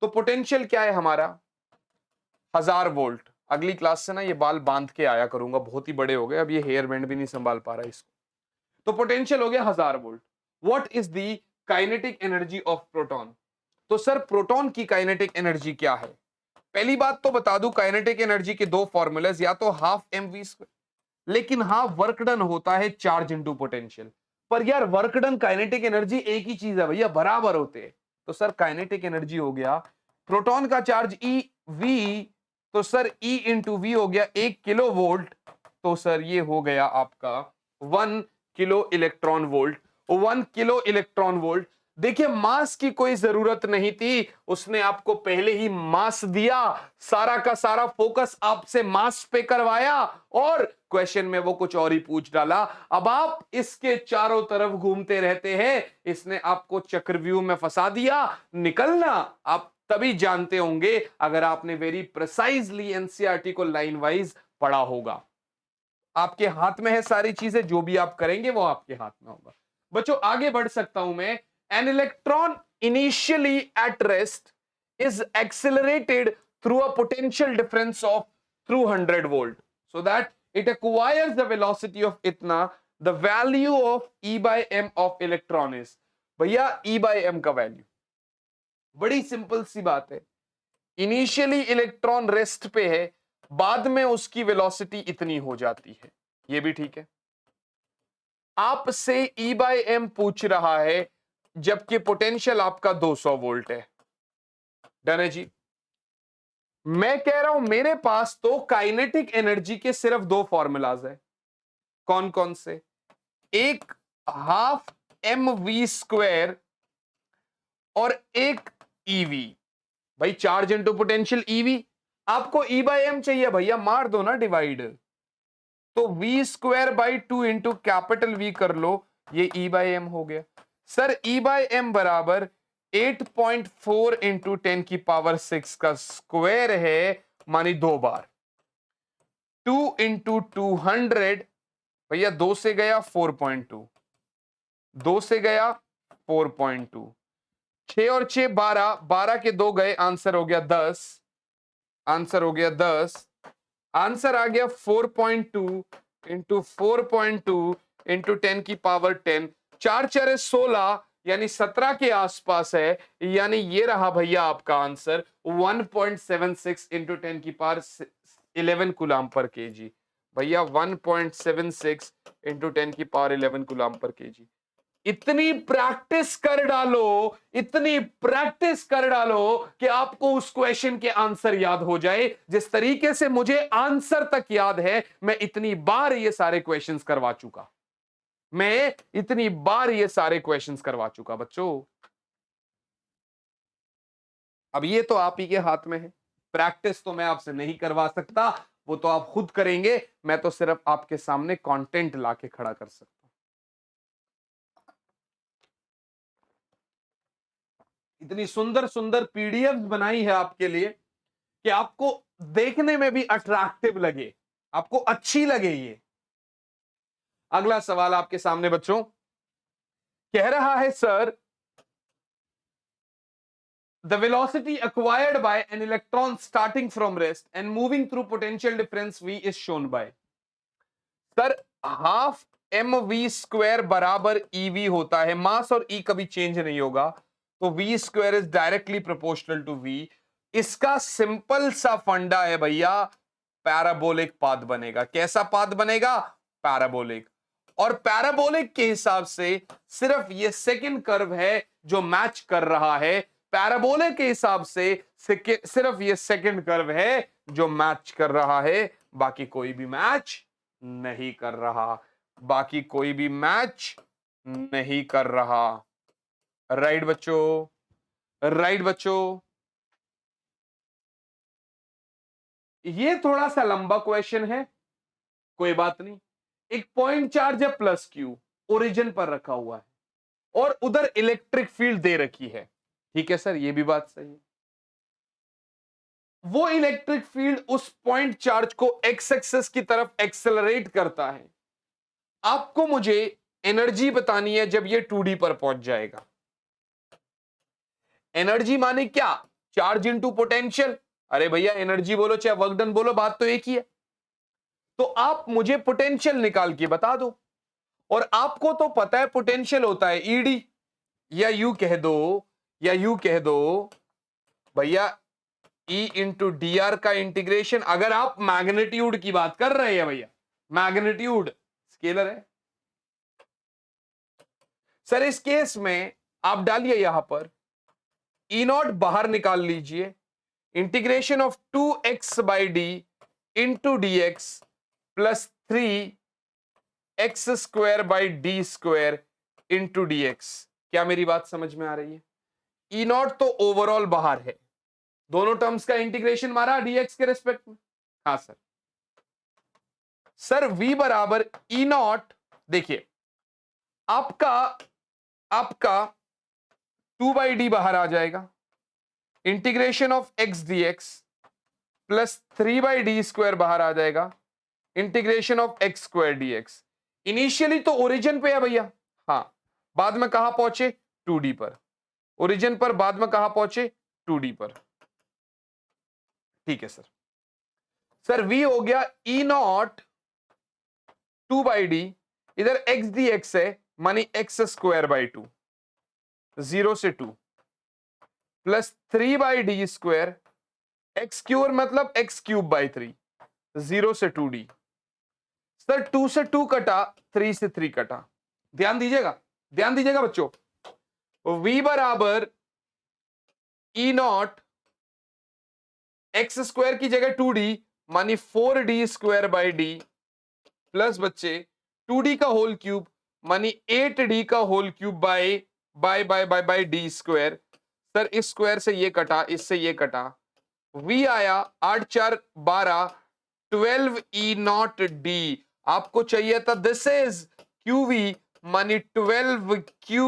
तो पोटेंशियल क्या है हमारा? 1000 वोल्ट। अगली क्लास से ना ये बाल बांध के आया करूंगा, बहुत ही बड़े हो गए, अब ये हेयर बैंड भी नहीं संभाल पा रहा इसको। तो पोटेंशियल हो गया 1000 volt. What is the kinetic energy of proton? तो सर, प्रोटॉन की काइनेटिक एनर्जी क्या है? पहली बात तो बता दूं, काइनेटिक एनर्जी के दो फॉर्मूलाज, या तो हाफ एम वी स्क्वायर, लेकिन हाफ वर्क डन होता है चार्ज इनटू पोटेंशियल। पर यार वर्क डन काइनेटिक एनर्जी एक ही चीज है भैया, बराबर होते हैं। तो सर काइनेटिक एनर्जी हो गया प्रोटॉन का चार्ज ई वी, तो सर ई इंटू वी हो गया 1 किलो वोल्ट, तो सर ये हो गया आपका 1 kilo electron volt. 1 kilo electron volt. देखिए, मास की कोई जरूरत नहीं थी, उसने आपको पहले ही मास दिया, सारा का सारा फोकस आपसे मास पे करवाया, और क्वेश्चन में वो कुछ और ही पूछ डाला। अब आप इसके चारों तरफ घूमते रहते हैं, इसने आपको चक्रव्यूह में फंसा दिया। निकलना आप तभी जानते होंगे अगर आपने वेरी प्रिसाइजली एनसीईआरटी को लाइन वाइज पढ़ा होगा। आपके हाथ में है सारी चीजें, जो भी आप करेंगे वो आपके हाथ में होगा। बच्चों आगे बढ़ सकता हूं मैं। An electron initially at rest is accelerated through a potential difference of through 100 volt, so that it acquires the velocity of इतना, the value of E by m of electron is, भैया E by m का value बड़ी simple सी बात है। Initially electron rest पे है, बाद में उसकी वेलोसिटी इतनी हो जाती है, ये भी ठीक है। आपसे E by m पूछ रहा है, जबकि पोटेंशियल आपका 200 वोल्ट है। डन है जी। मैं कह रहा हूं मेरे पास तो काइनेटिक एनर्जी के सिर्फ दो फॉर्मूलाज है। कौन कौन से? एक हाफ एम वी स्क्वायर और एक ईवी। भाई चार्ज इंटू पोटेंशियल ईवी, आपको ई बाय एम चाहिए भैया, मार दो ना डिवाइड, तो V square by 2 into capital V कर लो, ये ई बाय एम हो गया। सर ई बाय एम बराबर 8.4 इंटू 10 की पावर 6 का स्क्वायर है, मानी 2 बार। 2 इंटू 200, भैया 2 से गया 4.2, 2 से गया 4.2, 6 और 6 12, 12 के 2 गए, आंसर हो गया 10, आंसर हो गया 10, आंसर आ गया 4.2 इंटू 4.2 इंटू 10 की पावर 10, 4 4 16 यानी 17 के आसपास है, यानी ये रहा भैया आपका आंसर 1.76 इंटू 10 की पावर 11 कूलाम पर केजी। भैया 1.76 इंटू 10 की पावर 11 कूलाम पर केजी। इतनी प्रैक्टिस कर डालो, इतनी प्रैक्टिस कर डालो कि आपको उस क्वेश्चन के आंसर याद हो जाए। जिस तरीके से मुझे आंसर तक याद है, मैं इतनी बार ये सारे क्वेश्चंस करवा चुका, मैं इतनी बार ये सारे क्वेश्चंस करवा चुका बच्चों। अब ये तो आप ही के हाथ में है, प्रैक्टिस तो मैं आपसे नहीं करवा सकता, वो तो आप खुद करेंगे, मैं तो सिर्फ आपके सामने कंटेंट लाके खड़ा कर सकता हूं। इतनी सुंदर सुंदर पीडीएफ बनाई है आपके लिए कि आपको देखने में भी अट्रैक्टिव लगे, आपको अच्छी लगे ये। अगला सवाल आपके सामने बच्चों कह रहा है, sir the velocity acquired by an electron starting from rest and moving through potential difference V is shown by। Sir half mv² बराबर ev होता है, मास और e कभी चेंज नहीं होगा, तो v² is directly proportional to v। इसका simple सा फंडा है भैया, पैराबोलिक पाथ बनेगा। कैसा पाथ बनेगा? पैराबोलिक। और पैराबोलिक के हिसाब से सिर्फ ये सेकंड कर्व है जो मैच कर रहा है, पैराबोलिक के हिसाब से सिर्फ ये सेकंड कर्व है जो मैच कर रहा है, बाकी कोई भी मैच नहीं कर रहा, बाकी कोई भी मैच नहीं कर रहा। राइट बच्चों, राइट बच्चों। ये थोड़ा सा लंबा क्वेश्चन है, कोई बात नहीं। एक पॉइंट चार्ज है प्लस क्यू, ओरिजिन पर रखा हुआ है और उधर इलेक्ट्रिक फील्ड दे रखी है। ठीक है सर, ये भी बात सही है। वो इलेक्ट्रिक फील्ड उस पॉइंट चार्ज को एक्स एक्सिस की तरफ एक्सेलरेट करता है। आपको मुझे एनर्जी बतानी है जब ये 2D पर पहुंच जाएगा। एनर्जी माने क्या? Charge into potential. अरे भैया एनर्जी बोलो चाहे वर्क डन बोलो, बात तो एक ही है। तो आप मुझे पोटेंशियल निकाल के बता दो, और आपको तो पता है पोटेंशियल होता है ईडी, या यू कह दो, या यू कह दो भैया E इंटू डी आर का इंटीग्रेशन। अगर आप मैग्नेट्यूड की बात कर रहे हैं भैया, मैग्नेट्यूड स्केलर है सर। इस केस में आप डालिए यहां पर E नॉट बाहर निकाल लीजिए, integration of 2x/d into D x plus 3x² into D x. क्या मेरी बात समझ में आ रही है? E नॉट तो ओवरऑल बाहर है, दोनों टर्म्स का इंटीग्रेशन मारा dx के रेस्पेक्ट में। हाँ सर, सर v बराबर E नॉट, देखिए आपका 2/d बाहर आ जाएगा, integration of x dx plus 3/d² बाहर आ जाएगा, integration of x² dx। Initially तो ओरिजिन पे है भैया, हाँ, बाद में कहां पहुंचे? 2D पर। ओरिजिन पर, बाद में कहां पहुंचे? 2D पर। ठीक है सर। सर v हो गया E नॉट 2/d, इधर x dx है मानी x²/2, 0 से 2 प्लस 3/d², x³ मतलब x³ 3, 0 से 2d। सर 2 से 2 कटा, 3 से 3 कटा। ध्यान दीजिएगा, ध्यान दीजिएगा बच्चों। v बराबर E नॉट x² की जगह 2d मानी 4d² प्लस बच्चे 2d का होल क्यूब मानी 8d का whole cube by d²। Sir इस स्क्वायर से ये कटा, इससे ये कटा, v आया 8 4 12 12 E नॉट d। आपको चाहिए था दिस इज qv मानी 12 q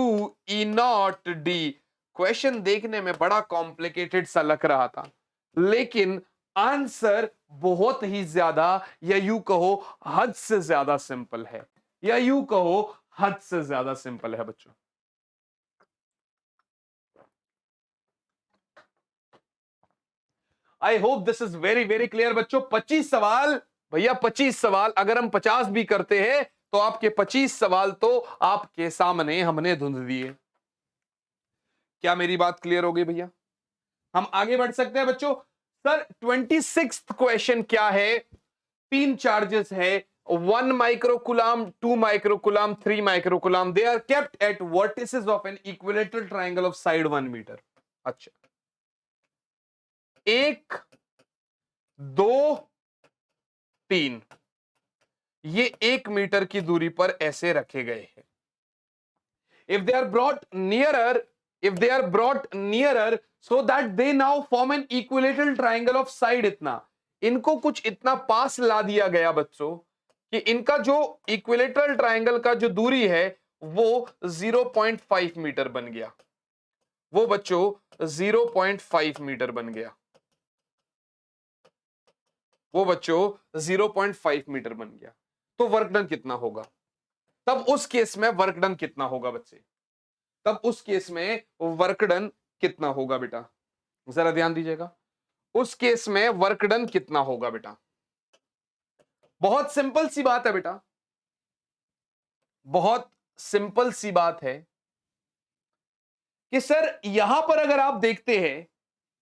E not d। Question देखने में बड़ा कॉम्प्लिकेटेड सा लग रहा था, लेकिन आंसर बहुत ही ज्यादा, या यूं कहो हद से ज्यादा सिंपल है, या यूं कहो हद से ज्यादा सिंपल है बच्चों। I hope this is very very clear बच्चों। 25 सवाल भैया, 25 सवाल, अगर हम 50 भी करते हैं तो आपके 25 सवाल तो आपके सामने हमने धुंध दिए। क्या मेरी बात क्लियर हो गई भैया? हम आगे बढ़ सकते हैं बच्चों। सर 26th क्वेश्चन क्या है? 3 चार्जेस है, 1 microcoulomb, 2 microcoulomb, 3 microcoulomb, they are kept at vertices of an equilateral triangle of side 1 metre. अच्छा, 1 2 3 ये 1 मीटर की दूरी पर ऐसे रखे गए हैं। if they are brought nearer so that they now form an equilateral triangle of side इतना, इनको कुछ इतना पास ला दिया गया बच्चों कि इनका जो इक्विलेटरल ट्रायंगल का जो दूरी है वो 0.5 मीटर बन गया। वो बच्चों 0.5 मीटर बन गया। वो बच्चों 0.5 मीटर बन गया। तो वर्क डन कितना होगा? तब उस केस में वर्क डन कितना होगा बच्चे? तब उस केस में वर्क डन कितना होगा बेटा? जरा ध्यान दीजिएगा। उस केस में वर्क डन कितना होगा बेटा? बहुत सिंपल सी बात है बेटा, बहुत सिंपल सी बात है कि सर यहां पर अगर आप देखते हैं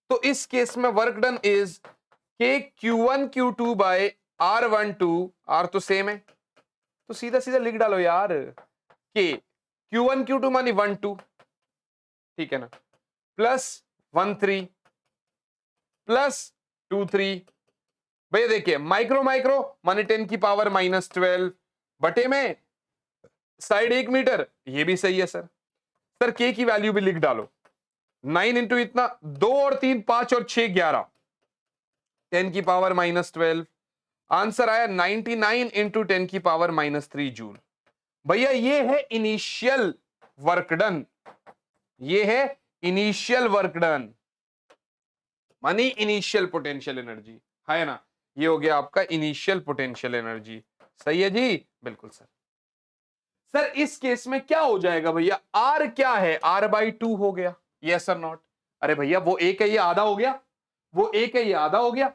तो इस केस में वर्क डन इज के Q1 Q2 bye R12, R तो सेम है तो सीधा सीधा लिख डालो यार, के Q1 Q2 मानी 1 2, ठीक है ना, प्लस 1 3 प्लस 2 3। भैया देखिए माइक्रो माइक्रो माने 10 की पावर -12 बटे में साइड 1 मीटर, ये भी सही है सर। सर के की वैल्यू भी लिख डालो, 9 इंटू इतना 2 और 3 5 और 6 11, 10 की पावर -12, आंसर आया 99 इंटू 10 की पावर -3 जूल। भैया ये है इनिशियल वर्क डन, ये है इनिशियल वर्क डन मानी इनिशियल पोटेंशियल एनर्जी, है ना। ये हो गया आपका इनिशियल पोटेंशियल एनर्जी, सही है जी, बिल्कुल सर। सर इस केस में क्या हो जाएगा भैया? आर क्या है? R/2 हो गया, यस और नॉट? अरे भैया वो एक है, ये आधा हो गया, वो एक है, ये आधा हो गया,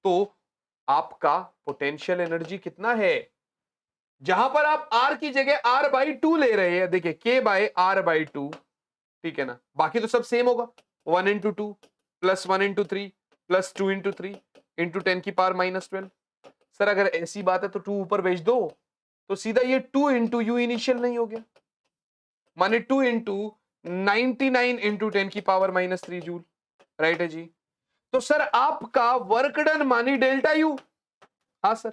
तो आपका पोटेंशियल एनर्जी कितना है? जहां पर आप R की जगह R/2 ले रहे हैं, देखिए K/R/2, ठीक है ना, बाकी तो सब सेम होगा, 1 into 2 plus 1 into 3 plus 2 into 3 into 10 की पावर -12। सर अगर ऐसी बात है तो 2 ऊपर भेज दो, तो सीधा ये 2 इंटू यू इनिशियल नहीं हो गया, माने 2 इंटू 99 इंटू 10 की पावर -3 जूल, राइट है जी। तो सर आपका वर्क डन मानी डेल्टा यू, हाँ सर,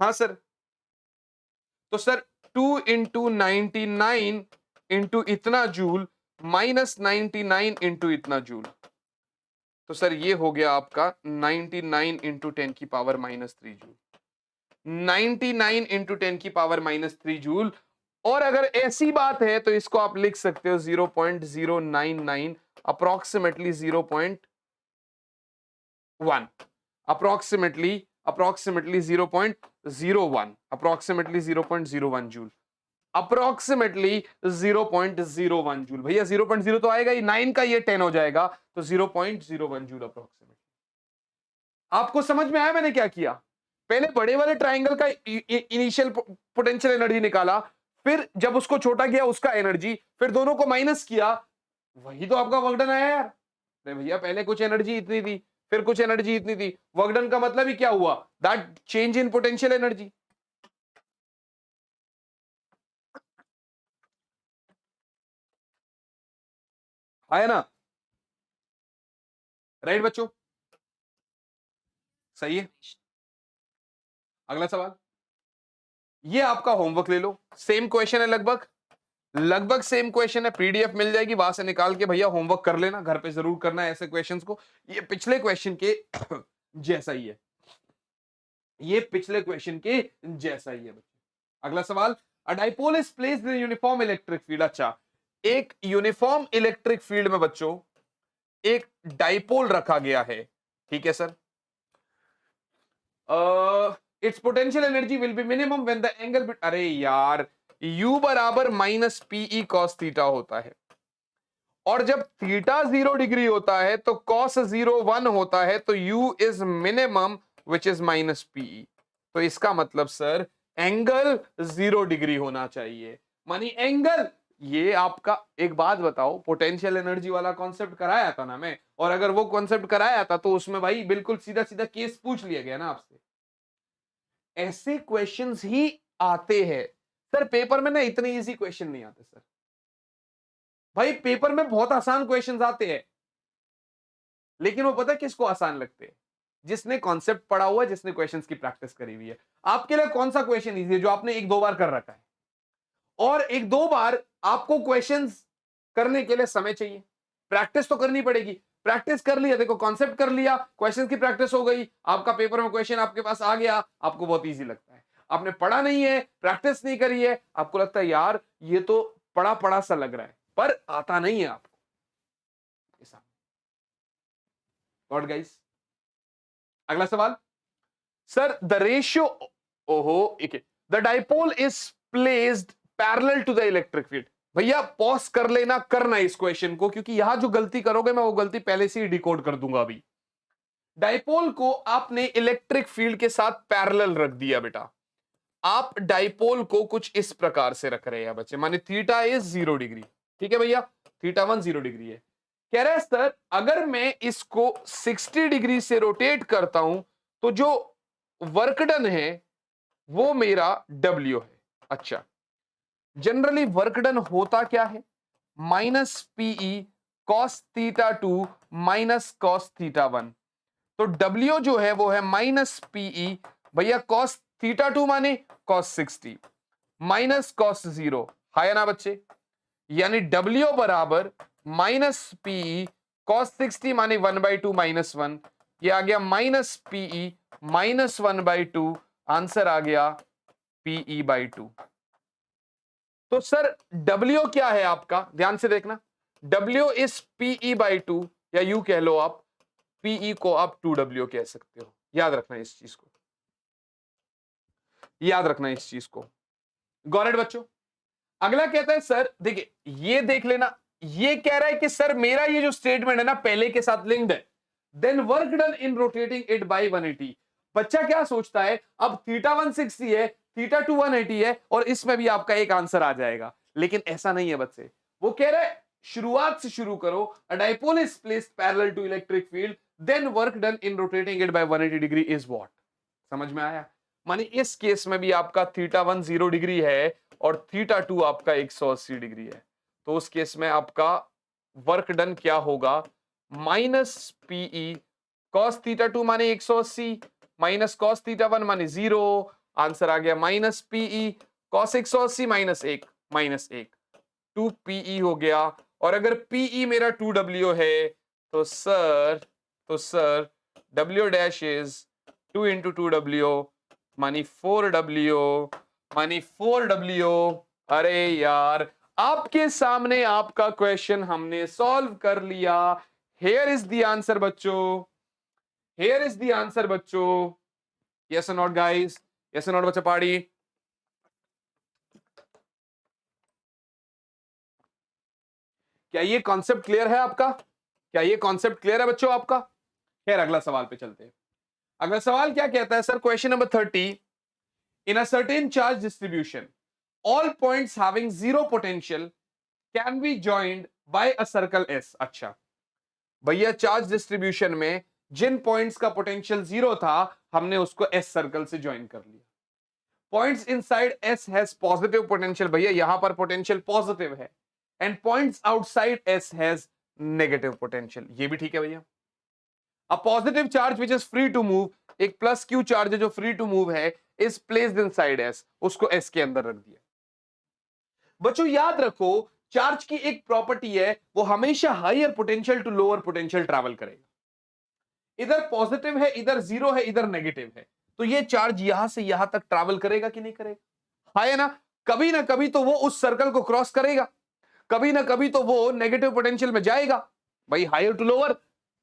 हाँ सर। तो सर 2 इंटू 99 इंटू इतना जूल माइनस 99 इंटू इतना जूल, तो सर ये हो गया आपका 99 इंटू 10 की पावर -3 जूल, 99 इंटू 10 की पावर -3 जूल। और अगर ऐसी बात है तो इसको आप लिख सकते हो 0.099 approximately 0.1 approximately 0.01 approximately 0.01 joule, approximately 0.01 joule. भैया 0.0 तो आएगा ही, 9 का ये 10 हो जाएगा, तो 0.01 जूल अप्रोक्सीमेटली। आपको समझ में आया मैंने क्या किया? पहले बड़े वाले ट्राइंगल का इनिशियल पोटेंशियल एनर्जी निकाला, फिर जब उसको छोटा किया उसका एनर्जी, फिर दोनों को माइनस किया, वही तो आपका वर्क डन आया यार। अरे भैया पहले कुछ एनर्जी इतनी थी, फिर कुछ एनर्जी इतनी थी, वर्क डन का मतलब ही क्या हुआ? That change in potential energy. आया ना, राइट बच्चों, सही है। अगला सवाल, ये आपका होमवर्क ले लो, सेम क्वेश्चन है, लगभग सेम क्वेश्चन है, पीडीएफ मिल जाएगी, वहां से निकाल के भैया होमवर्क कर लेना, घर पे जरूर करना है ऐसे क्वेश्चंस को। ये पिछले क्वेश्चन के जैसा ही है, ये पिछले क्वेश्चन के जैसा ही है बच्चे। अगला सवाल, अ dipole is placed in uniform electric field. अच्छा, एक यूनिफॉर्म इलेक्ट्रिक फील्ड में बच्चों एक डाइपोल रखा गया है, ठीक है sir. It's potential energy will be minimum when the angle, अरे यार u बराबर -PE cos थीटा होता है, और जब थीटा 0 डिग्री होता है तो cos 0 1 होता है, तो u is minimum which is -PE। तो इसका मतलब सर एंगल 0 डिग्री होना चाहिए, मानी एंगल। ये आपका एक बात बताओ, पोटेंशियल एनर्जी वाला कॉन्सेप्ट कराया था ना मैं, और अगर वो कॉन्सेप्ट कराया था तो उसमें भाई बिल्कुल सीधा सीधा केस पूछ लिया गया ना आपसे। ऐसे क्वेश्चंस ही आते हैं सर पेपर में ना, इतने इजी क्वेश्चन नहीं आते सर। भाई पेपर में बहुत आसान क्वेश्चंस आते हैं, लेकिन वो पता है किसको आसान लगते हैं? जिसने कॉन्सेप्ट पढ़ा हुआ है, जिसने क्वेश्चंस की प्रैक्टिस करी हुई है। आपके लिए कौन सा क्वेश्चन इजी है जो आपने एक दो बार कर रखा है? और एक दो बार आपको क्वेश्चंस करने के लिए समय चाहिए, प्रैक्टिस तो करनी पड़ेगी। प्रैक्टिस कर लिया, देखो कॉन्सेप्ट कर लिया, क्वेश्चंस की प्रैक्टिस हो गई, आपका पेपर में क्वेश्चन आपके पास आ गया, आपको बहुत इजी लगता है। आपने पढ़ा नहीं है, प्रैक्टिस नहीं करी है, आपको लगता है यार ये तो पढ़ा पढ़ा सा लग रहा है, पर आता नहीं है आपको। Got guys? अगला सवाल सर, द रेशियो, ओहो the dipole is placed parallel to the electric field. भैया पॉज कर लेना, करना इस क्वेश्चन को, क्योंकि यहां जो गलती करोगे मैं वो गलती पहले से ही डिकोड कर दूंगा। अभी डाइपोल को आपने इलेक्ट्रिक फील्ड के साथ पैरेलल रख दिया बेटा। आप डाइपोल को कुछ इस प्रकार से रख रहे हैं बच्चे, माने थीटा इज 0 डिग्री, ठीक है भैया, थीटा 1 0 डिग्री है। कह रहे हैं सर अगर मैं इसको 60 डिग्री से रोटेट करता हूं तो जो वर्क डन है वो मेरा W है। अच्छा, जनरली वर्क डन होता क्या है? Minus PE cos theta 2 minus cos theta 1। तो W जो है वो है माइनस पीई, भैया कॉस थीटा 2 माने कॉस 60 माइनस कॉस 0, है ना बच्चे? यानी W बराबर माइनस पीई कॉस 60 माने 1/2 माइनस 1, ये आ गया माइनस पीई माइनस 1/2, आंसर आ गया PE/2। तो सर W क्या है आपका? ध्यान से देखना, W इज PE/2, या यू कह लो आप PE को आप 2W कह सकते हो। याद रखना इस चीज को, याद रखना इस चीज को। गॉट इट बच्चों? अगला कहता है सर देखिए, ये देख लेना, ये कह रहा है कि सर मेरा ये जो स्टेटमेंट है ना पहले के साथ लिंक्ड है, then work done in rotating it by 180। बच्चा क्या सोचता है, अब थीटा 160 है, थीटा 2 180 है, और इसमें भी आपका एक आंसर आ जाएगा। लेकिन ऐसा नहीं है बच्चे, वो कह रहा है शुरुआत से शुरू करो, a dipole is placed parallel to electric field, then work done in rotating it by 180 degree is what. समझ में आया? मानी इस केस में भी आपका थीटा 1 0 डिग्री है और थीटा 2 आपका 180 डिग्री है, तो उस केस में आपका वर्क डन क्या होगा? माइनस पीई कॉस थीटा 2 माने 180 माइनस कॉस थीटा 1 माने 0, आंसर आ गया minus PE cos 180 minus 1 2 PE हो गया। और अगर पीई मेरा 2W है तो sir W dash is 2 into 2W मानी 4W मानी 4W। अरे यार आपके सामने आपका क्वेश्चन हमने सॉल्व कर लिया। हेयर इज द आंसर बच्चों, हेयर इज द आंसर बच्चों। यस और नॉट गाइस? यस और नॉट बच्चा पाड़ी? क्या ये कॉन्सेप्ट क्लियर है आपका? क्या ये कॉन्सेप्ट क्लियर है बच्चों आपका? खैर अगला सवाल पे चलते हैं। अगला सवाल क्या कहता है sir? Question number 30, in a certain charge distribution all points having zero potential can be joined by a circle S। अच्छा भैया चार्ज डिस्ट्रीब्यूशन में जिन पॉइंट्स का पोटेंशियल जीरो था हमने उसको S सर्कल से ज्वाइन कर लिया। Points inside S has positive potential, भैया यहां पर पोटेंशियल पॉजिटिव है, and points outside S has negative potential, ये भी ठीक है भैया। A positive charge which is free to move, एक प्लस क्यू चार्ज है जो फ्री टू मूव है, इज प्लेस्ड इनसाइड S, उसको S के अंदर रख दिया। बच्चों याद रखो चार्ज की एक प्रॉपर्टी है, वो हमेशा higher potential to lower potential travel करेगा। इधर पॉजिटिव है, इधर जीरो है, इधर नेगेटिव है, तो ये चार्ज यहां से यहां तक ट्रैवल करेगा कि नहीं करेगा? है ना? कभी ना कभी तो वो उस सर्कल को क्रॉस करेगा, कभी ना कभी तो वो नेगेटिव पोटेंशियल में जाएगा भाई, हायर टू लोअर।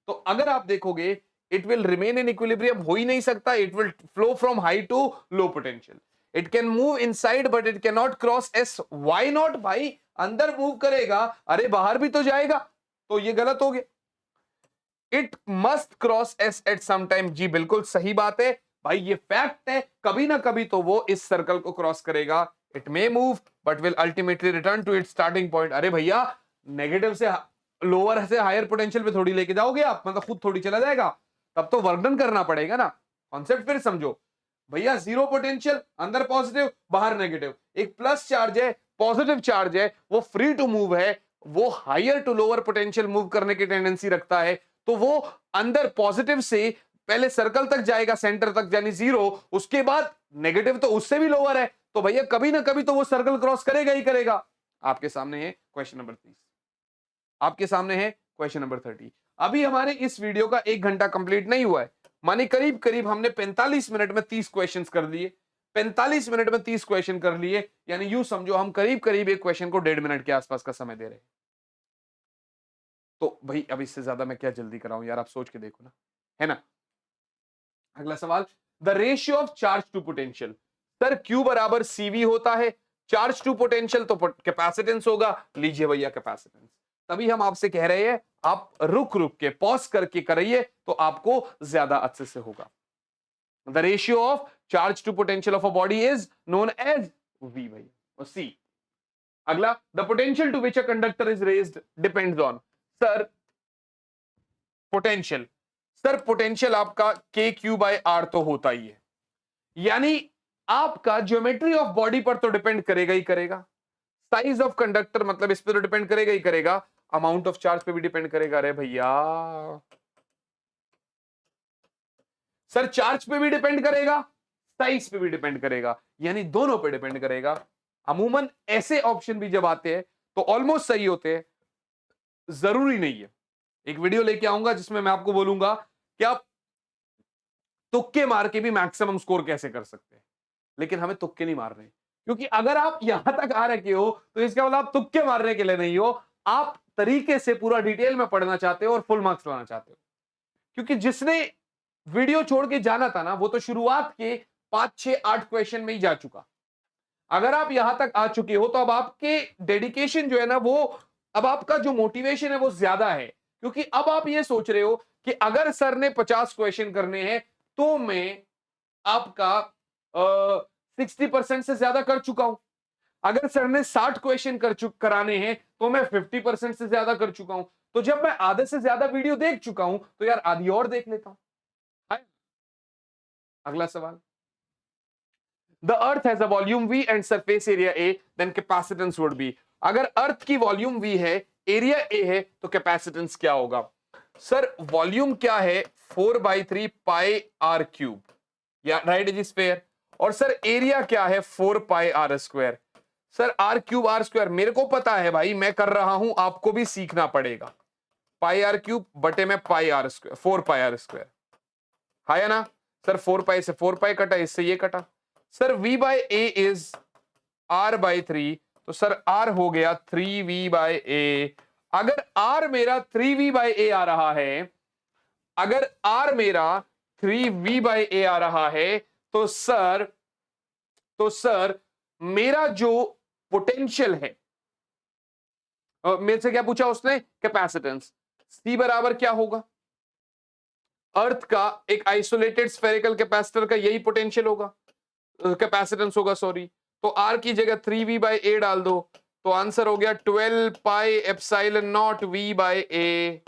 तो अगर आप देखोगे it will remain in equilibrium, हो ही नहीं सकता, it will flow from high to low potential. It can move inside but it can not cross S। Why not भाई? अंदर मूव करेगा, अरे बाहर भी तो जाएगा, तो ये गलत हो गया। It must cross S at some time, जी बिल्कुल सही बात है, भाई ये फैक्ट है, कभी ना कभी तो वो इस सर्कल को क्रॉस करेगा। It may move but will ultimately return to its starting point. अरे भैया, नेगेटिव से लोअर से हायर पोटेंशियल पे थोड़ी लेके जाओगे आप, मतलब खुद थोड़ी चला जाएगा, तब तो वर्क डन करना पड़ेगा ना। कॉन्सेप्ट फिर समझो भैया, जीरो पोटेंशियल, अंदर पॉजिटिव बाहर नेगेटिव, एक प्लस चार्ज है, पॉजिटिव चार्ज है, वो फ्री टू मूव है, वो higher to lower potential move करने की टेंडेंसी रखता है, तो वो अंदर पॉजिटिव से पहले सर्कल तक जाएगा, सेंटर तक यानी जीरो, उसके बाद नेगेटिव तो उससे भी लोअर है, तो भैया कभी ना कभी तो वो सर्कल क्रॉस करेगा ही करेगा। आपके सामने है क्वेश्चन नंबर 30, आपके सामने है क्वेश्चन नंबर 30। अभी हमारे इस वीडियो का 1 घंटा कंप्लीट नहीं हुआ है, माने करीब करीब हमने 45 मिनट में 30 क्वेश्चंस कर लिए। 45 मिनट में 30 क्वेश्चन कर लिए, यानी यूं समझो हम करीब करीब एक क्वेश्चन को 1.5 मिनट के आसपास का समय दे रहे हैं। तो भाई अब इससे ज्यादा मैं क्या जल्दी कराऊं यार, आप सोच के देखो ना, है ना। अगला सवाल, the ratio of charge to potential. Sir Q बराबर CV होता है, चार्ज टू पोटेंशियल तो कैपेसिटेंस होगा, लीजिए भैया कैपेसिटेंस। तभी हम आपसे कह रहे हैं आप रुक रुक के पॉज करके करिए तो आपको ज्यादा अच्छे से होगा। The ratio of charge to potential of a body is known as V भाई, और C। अगला, the potential to which a conductor is raised depends on. Sir potential, sir potential आपका KQ/R तो होता ही है, यानी आपका ज्योमेट्री ऑफ बॉडी पर तो डिपेंड करेगा ही करेगा, साइज ऑफ कंडक्टर मतलब इस पे तो डिपेंड करेगा ही करेगा, अमाउंट ऑफ चार्ज पे भी डिपेंड करेगा। अरे भैया सर चार्ज पे भी डिपेंड करेगा, साइज पे भी डिपेंड करेगा, यानी दोनों पे डिपेंड करेगा। अमूमन ऐसे ऑप्शन भी जब आते हैं तो ऑलमोस्ट सही होते हैं, जरूरी नहीं है। एक वीडियो लेके आऊंगा जिसमें मैं आपको बोलूंगा कि आप तुक्के मार के भी मैक्सिमम स्कोर कैसे कर सकते हैं, लेकिन हमें तुक्के नहीं मार रहे, क्योंकि अगर आप यहां तक आ रखे हो तो इसका मतलब आप तुक्के मारने के लिए नहीं हो, आप तरीके से पूरा डिटेल में पढ़ना चाहते हो और फुल मार्क्स लाना चाहते हो। क्योंकि जिसने वीडियो छोड़ के जाना था ना, वो तो शुरुआत के 5 6 8 क्वेश्चन में ही जा चुका। अगर आप यहां तक आ चुके हो तो अब आपके डेडिकेशन जो है ना, वो अब आपका जो मोटिवेशन है वो ज्यादा है, क्योंकि अब आप ये सोच रहे हो कि अगर सर ने 50 क्वेश्चन करने हैं तो मैं आपका 60% से ज्यादा कर चुका हूं, अगर सर ने 60 क्वेश्चन कराने हैं तो मैं 50% से ज्यादा कर चुका हूं, तो जब मैं आधे से ज्यादा वीडियो देख चुका हूं तो यार आधी और देख लेता हूं। अगला सवाल, the earth has a volume V and surface area A, then capacitance would be. अगर अर्थ की वॉल्यूम V है, एरिया A है, तो कैपेसिटेंस क्या होगा। सर वॉल्यूम क्या है, 4/3 पाई आर क्यूब, या राइट इज स्क्वायर, और सर एरिया क्या है 4 pi r square. Sir r cube r square मेरे को पता है भाई, मैं कर रहा हूं, आपको भी सीखना पड़ेगा। पाई आर क्यूब बटे में pi r square, 4 pi r square, है ना। सर 4 पाई से 4 पाई कटा, इससे ये कटा। सर V/A इज R/3, तो सर R हो गया 3V/A। अगर R मेरा 3V/A आ रहा है, अगर R मेरा 3V/A आ रहा है, तो सर मेरा जो पोटेंशियल है, मेरे से क्या पूछा उसने, कैपेसिटेंस। C बराबर क्या होगा, अर्थ का एक आइसोलेटेड स्फेरिकल कैपेसिटर का यही पोटेंशियल होगा, कैपेसिटेंस होगा सॉरी। तो R की जगह 3V/A डाल दो, तो आंसर हो गया 12 पाई एप्सिलॉन नॉट V/A।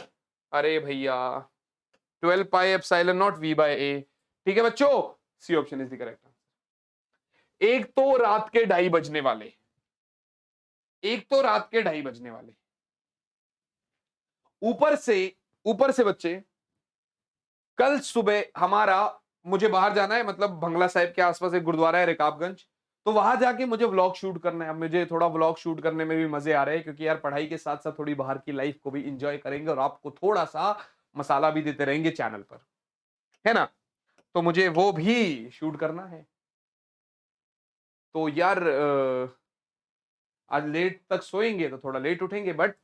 अरे भैया 12 पाई एप्सिलॉन नॉट V/A, ठीक है बच्चों, C option is the correct answer. एक तो रात के 2:30 बजने वाले, एक तो रात के 2:30 बजने वाले, ऊपर से बच्चे कल सुबह हमारा, मुझे बाहर जाना है, मतलब बंगला साहिब के आसपास एक गुरुद्वारा है रकाबगंज, तो वहां जाके मुझे व्लॉग शूट करना है। अब मुझे थोड़ा व्लॉग शूट करने में भी मजे आ रहे हैं, क्योंकि यार पढ़ाई के साथ साथ थोड़ी बाहर की लाइफ को भी एंजॉय करेंगे और आपको थोड़ा सा मसाला भी देते रहेंगे चैनल पर, है ना। तो मुझे वो भी शूट करना है, तो यार आज लेट तक सोएंगे तो थोड़ा लेट उठेंगे, बट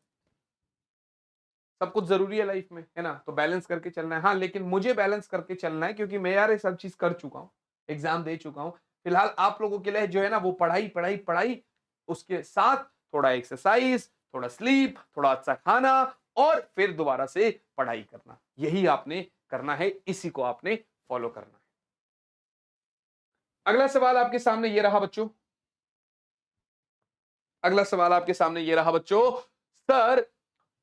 सब कुछ जरूरी है लाइफ में, है ना, तो बैलेंस करके चलना है। हाँ लेकिन मुझे बैलेंस करके चलना है, क्योंकि मैं यार ये सब चीज कर चुका हूँ, एग्जाम दे चुका हूँ। फिलहाल आप लोगों के लिए जो है ना वो पढ़ाई पढ़ाई पढ़ाई, उसके साथ थोड़ा एक्सरसाइज, थोड़ा स्लीप, थोड़ा अच्छा खाना, और फिर दोबारा से पढ़ाई करना, यही आपने करना है, इसी को आपने फॉलो करना है। अगला सवाल आपके सामने ये रहा बच्चों, अगला सवाल आपके सामने ये रहा बच्चों। सर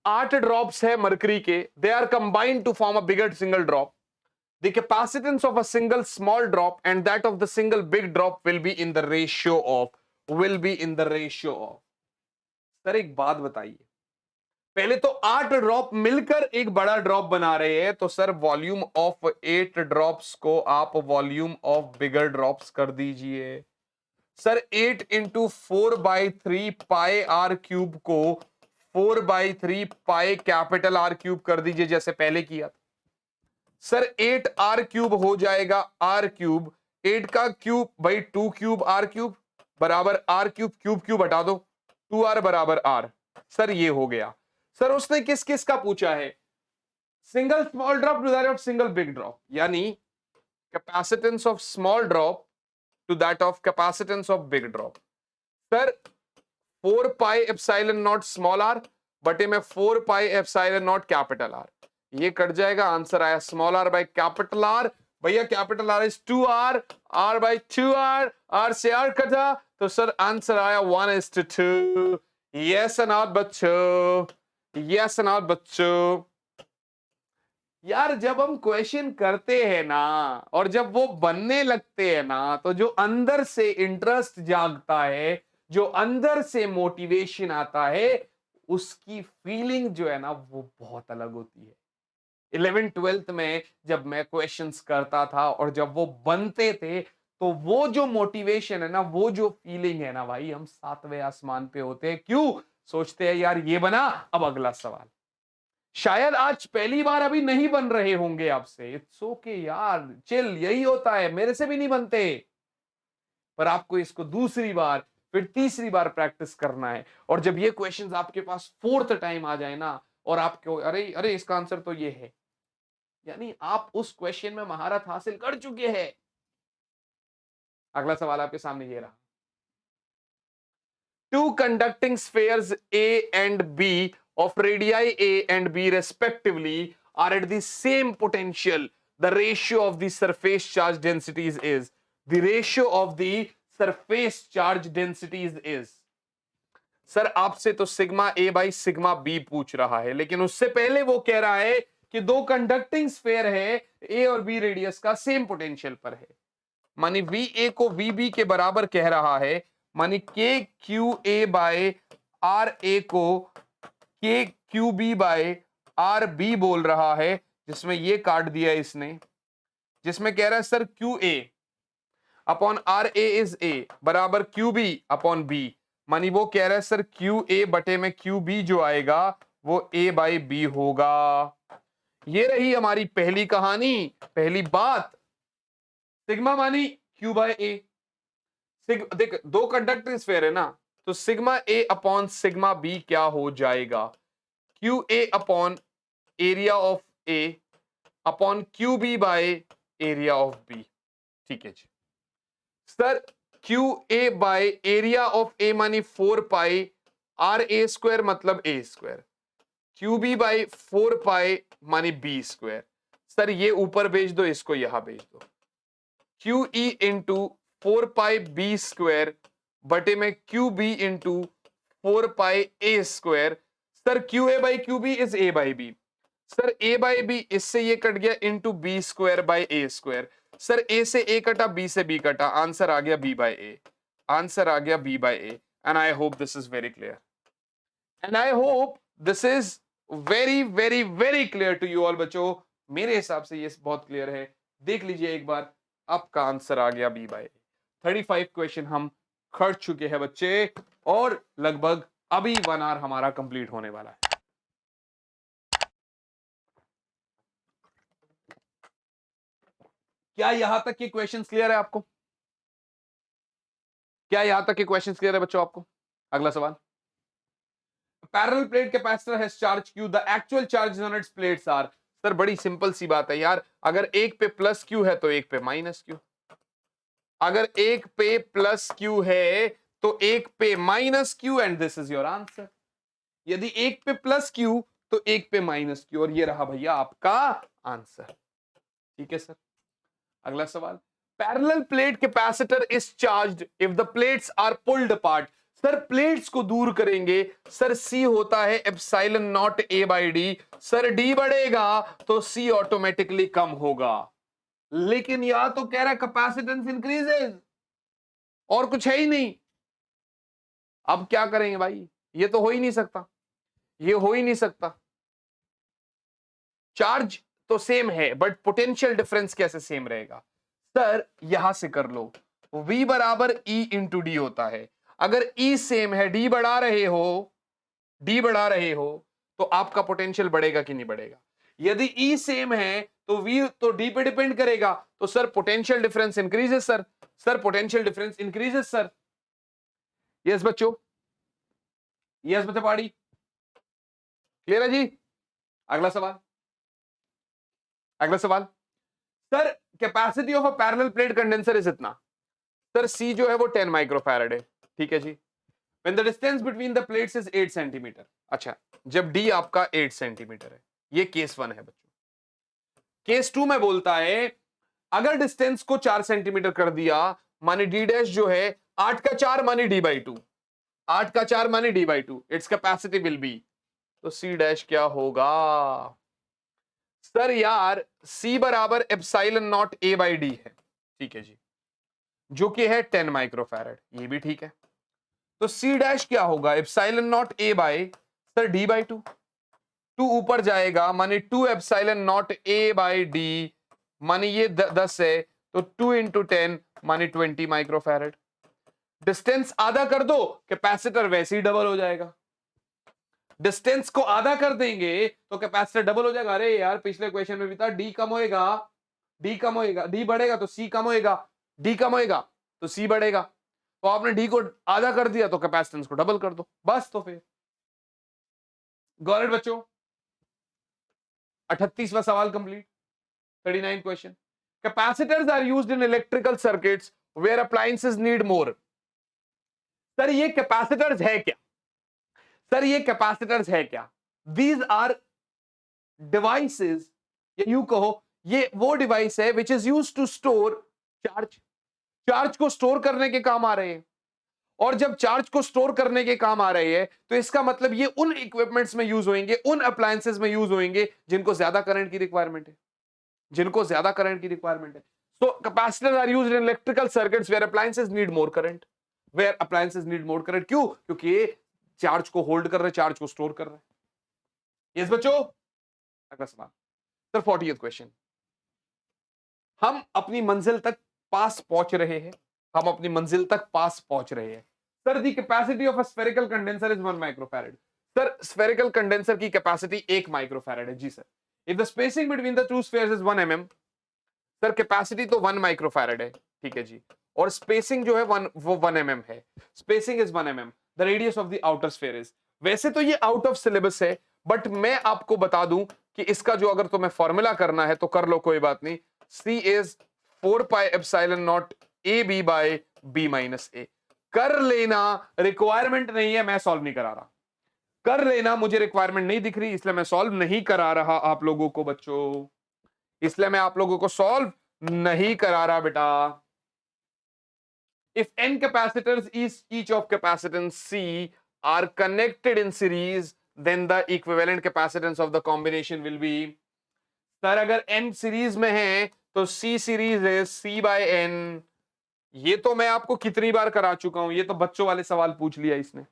8 ड्रॉप्स है मरकरी के, they are combined to form a bigger single drop, the capacitance of a single small drop and that of the single big drop will be in the ratio of sir एक बात बताइए, पहले तो 8 drop मिलकर एक बड़ा drop बना रहे हैं, तो सर वॉल्यूम ऑफ 8 ड्रॉप्स को आप वॉल्यूम ऑफ बिगर ड्रॉप्स कर दीजिए। Sir 8 into 4/3 pi are cube को 4/3 पाई कैपिटल आर क्यूब कर दीजिए जैसे पहले किया था। सर 8 आर क्यूब हो जाएगा आर क्यूब, 8 का क्यूब भाई 2 क्यूब आर क्यूब बराबर आर क्यूब, क्यूब क्यूब हटा दो, 2r बराबर आर। सर ये हो गया। सर उसने किस किस का पूछा है, single small drop to that of single big drop, यानी capacitance of small drop to that of capacitance of big drop. Sir 4 pi epsilon nought small r बटे में 4 pi epsilon nought capital r, ये cut जाएगा, answer आया small r by capital r. भैया capital r is 2r, r by 2r, r से r कटा, तो sir answer आया 1:2। यस नॉट बच्चों, यस नॉट बच्चों। यार जब हम क्वेश्चन करते हैं ना और जब वो बनने लगते हैं ना, तो जो अंदर से इंटरेस्ट जागता है, जो अंदर से मोटिवेशन आता है, उसकी फीलिंग जो है ना वो बहुत अलग होती है। 11th-12th में जब मैं क्वेश्चंस करता था और जब वो बनते थे, तो वो जो मोटिवेशन है ना, वो जो फीलिंग है ना भाई, हम 7वें आसमान पे होते हैं। क्यों? सोचते हैं यार ये बना, अब अगला सवाल। शायद आज पहली बार अभी नहीं बन रहे होंगे आपसे, इट्स ओके यार, चिल, यही होता है, मेरे से भी नहीं बनते, पर आपको इसको दूसरी बार फिर तीसरी बार प्रैक्टिस करना है। और जब ये क्वेश्चंस आपके पास 4th टाइम आ जाए ना, और आपको अरे अरे इसका आंसर तो ये है, यानी आप उस क्वेश्चन में महारत हासिल कर चुके हैं। अगला सवाल आपके सामने ये रहा, two conducting spheres A and B of radii A and B respectively are at the same potential. The ratio of the surface charge densities is, the ratio of the surface charge densities is। Sir आपसे तो sigma A by sigma B पूछ रहा है, लेकिन उससे पहले वो कह रहा है कि दो कंडक्टिंग स्फेयर है, ए और बी रेडियस का सेम पोटेंशियल पर है, मानी वी ए को वी बी के बराबर कह रहा है, मानी K Q A by R A को K Q B by R B बोल रहा है, जिसमें ये काट दिया इसने, जिसमें कह रहा है sir Q A upon R A is A बराबर क्यू बी अपॉन बी, मानी वो कह रहा है सर क्यू ए बटे में क्यू बी जो आएगा वो ए बाई बी होगा। ये रही हमारी पहली कहानी, पहली बात। सिग्मा मानी क्यू बाय ए, देख दो कंडक्टिंग स्फेयर है ना, तो sigma a upon sigma b क्या हो जाएगा, q A upon area of a upon q B by area of b. ठीक है जी sir, Q A by area of a मानी 4 पाई आर ए स्क्वायर मतलब a square, q b by 4 pi मानी b square. Sir ये ऊपर भेज दो, इसको यहां भेज दो, q e into 4 pi b square बटे में q b into 4 pi a square. Sir Q a by q b is a by b, sir a by b इससे ये कट गया into b square by a square. Sir a से a कटा, B से B कटा, answer आ गया B by A, answer आ गया B by A. And I hope this is very clear, and I hope this is very very very clear to you all बच्चों। मेरे हिसाब से ये बहुत क्लियर है, देख लीजिए एक बार, आपका आंसर आ गया बी बाई ए। 35 क्वेश्चन हम कर चुके हैं बच्चे, और लगभग अभी 1 आवर हमारा कंप्लीट होने वाला है। क्या यहां तक के क्वेश्चंस क्लियर है आपको? क्या यहां तक के क्वेश्चंस क्लियर है बच्चों आपको? अगला सवाल, parallel plate capacitor has charge Q, the actual charge on its plates are. Sir बड़ी सिंपल सी बात है यार, अगर एक पे प्लस क्यू है तो एक पे माइनस क्यू, अगर एक पे प्लस क्यू है तो एक पे minus Q, and this is your answer. यदि एक पे प्लस क्यू तो एक पे माइनस क्यू, और ये रहा भैया आपका आंसर। ठीक है सर, अगला सवाल, parallel plate capacitor is charged if the plates are pulled apart. Sir plates को दूर करेंगे, सर सी होता है epsilon naught A by D. Sir D बढ़ेगा तो सी ऑटोमेटिकली कम होगा। लेकिन यहां तो कह रहा है कैपेसिटेंस इंक्रीजेज, और कुछ है ही नहीं। अब क्या करेंगे भाई, ये तो हो ही नहीं सकता, ये हो ही नहीं सकता। चार्ज तो सेम है बट पोटेंशियल डिफरेंस कैसे सेम रहेगा? सर यहां से कर लो, V बराबर E इंटू डी होता है। अगर E सेम है, डी बढ़ा रहे हो तो आपका पोटेंशियल बढ़ेगा कि नहीं बढ़ेगा? यदि E सेम है तो V तो D पे डिपेंड करेगा, तो sir potential difference increases sir potential difference increases sir. Yes बच्चों, यस बच्चों, पाड़ी क्लियर है जी? अगला सवाल sir capacity of a parallel plate condenser is इतना। सर C जो है वो 10 माइक्रोफैराड है, ठीक है जी। When the distance between the plates is 8 centimetre. अच्छा, जब D आपका 8 सेंटीमीटर है, ये केस 1 है बच्चों। केस 2 में बोलता है अगर डिस्टेंस को 4 सेंटीमीटर कर दिया, माने D डैश जो है 8 का 4 माने D बाई 2, 8 का 4 माने D by 2, its capacity will be, तो C डैश क्या होगा? सर यार C बराबर epsilon not A by D है, ठीक है जी, जो कि है 10 माइक्रोफैराड, ये भी ठीक है। तो C डैश क्या होगा? Epsilon not A by sir D by 2, 2 ऊपर जाएगा माने 2 epsilon not A by D, माने ये 10 है तो 2 इंटू 10 माने 20 माइक्रोफैराड। डिस्टेंस आधा कर दो, कैपेसिटर वैसे ही डबल हो जाएगा। डिस्टेंस को आधा कर देंगे तो कैपेसिटर डबल हो जाएगा। अरे यार पिछले क्वेश्चन में भी था डी कम होएगा, डी बढ़ेगा तो सी कम होएगा, डी कम होएगा तो सी बढ़ेगा, तो आपने डी को आधा कर दिया तो कैपेसिटेंस को डबल कर दो, बस। तो फिर गॉट इट बच्चों? 38वां सवाल कंप्लीट। 39 question. Capacitors are used in electrical circuits where appliances need more. Sir ये कैपेसिटर्स है क्या? सर ये कैपेसिटर्स है क्या? दीज आर डिवाइसेस, या यूं कहो ये वो डिवाइस है which is used to store charge. Charge को स्टोर करने के काम आ रहे हैं, और जब चार्ज को स्टोर करने के काम आ रहे हैं तो इसका मतलब ये उन इक्विपमेंट्स में यूज होंगे, उन अप्लायंसेस में यूज होंगे जिनको ज्यादा करंट की रिक्वायरमेंट है, जिनको ज्यादा करंट की रिक्वायरमेंट है। So capacitors are used in electrical circuits where appliances need more current, where appliances need more current। क्यों? क्योंकि ये चार्ज को होल्ड कर रहे, चार्ज को स्टोर कर रहे। यस बच्चों, अगला सवाल सर 40th क्वेश्चन। हम अपनी मंजिल तक पास पहुंच रहे हैं, हम अपनी मंजिल तक पास पहुंच रहे हैं। Sir the capacity of a spherical condenser is 1 microfarad. Sir spherical condenser की कैपेसिटी 1 माइक्रोफैराड है जी sir. If the spacing between the two spheres is 1 mm, sir capacity तो 1 माइक्रोफैराड है, ठीक है जी, और स्पेसिंग जो है वो 1 mm है। Spacing is 1 mm, the radius of the outer sphere is. वैसे तो ये आउट ऑफ सिलेबस है, बट मैं आपको बता दूं कि इसका जो अगर तुम्हें फॉर्मूला करना है तो कर लो, कोई बात नहीं। C is 4 pi epsilon naught AB by B minus A। कर लेना, रिक्वायरमेंट नहीं है, मैं सॉल्व नहीं करा रहा। कर लेना, मुझे रिक्वायरमेंट नहीं दिख रही इसलिए मैं सॉल्व नहीं करा रहा आप लोगों को बच्चों, इसलिए मैं आप लोगों को सॉल्व नहीं करा रहा बेटा। If n capacitors each of capacitance C are connected in series, then the equivalent capacitance of the combination will be। Sir अगर n सीरीज में है तो C सीरीज है C by n। ये तो मैं आपको कितनी बार करा चुका हूं, ये तो बच्चों वाले सवाल पूछ लिया इसने।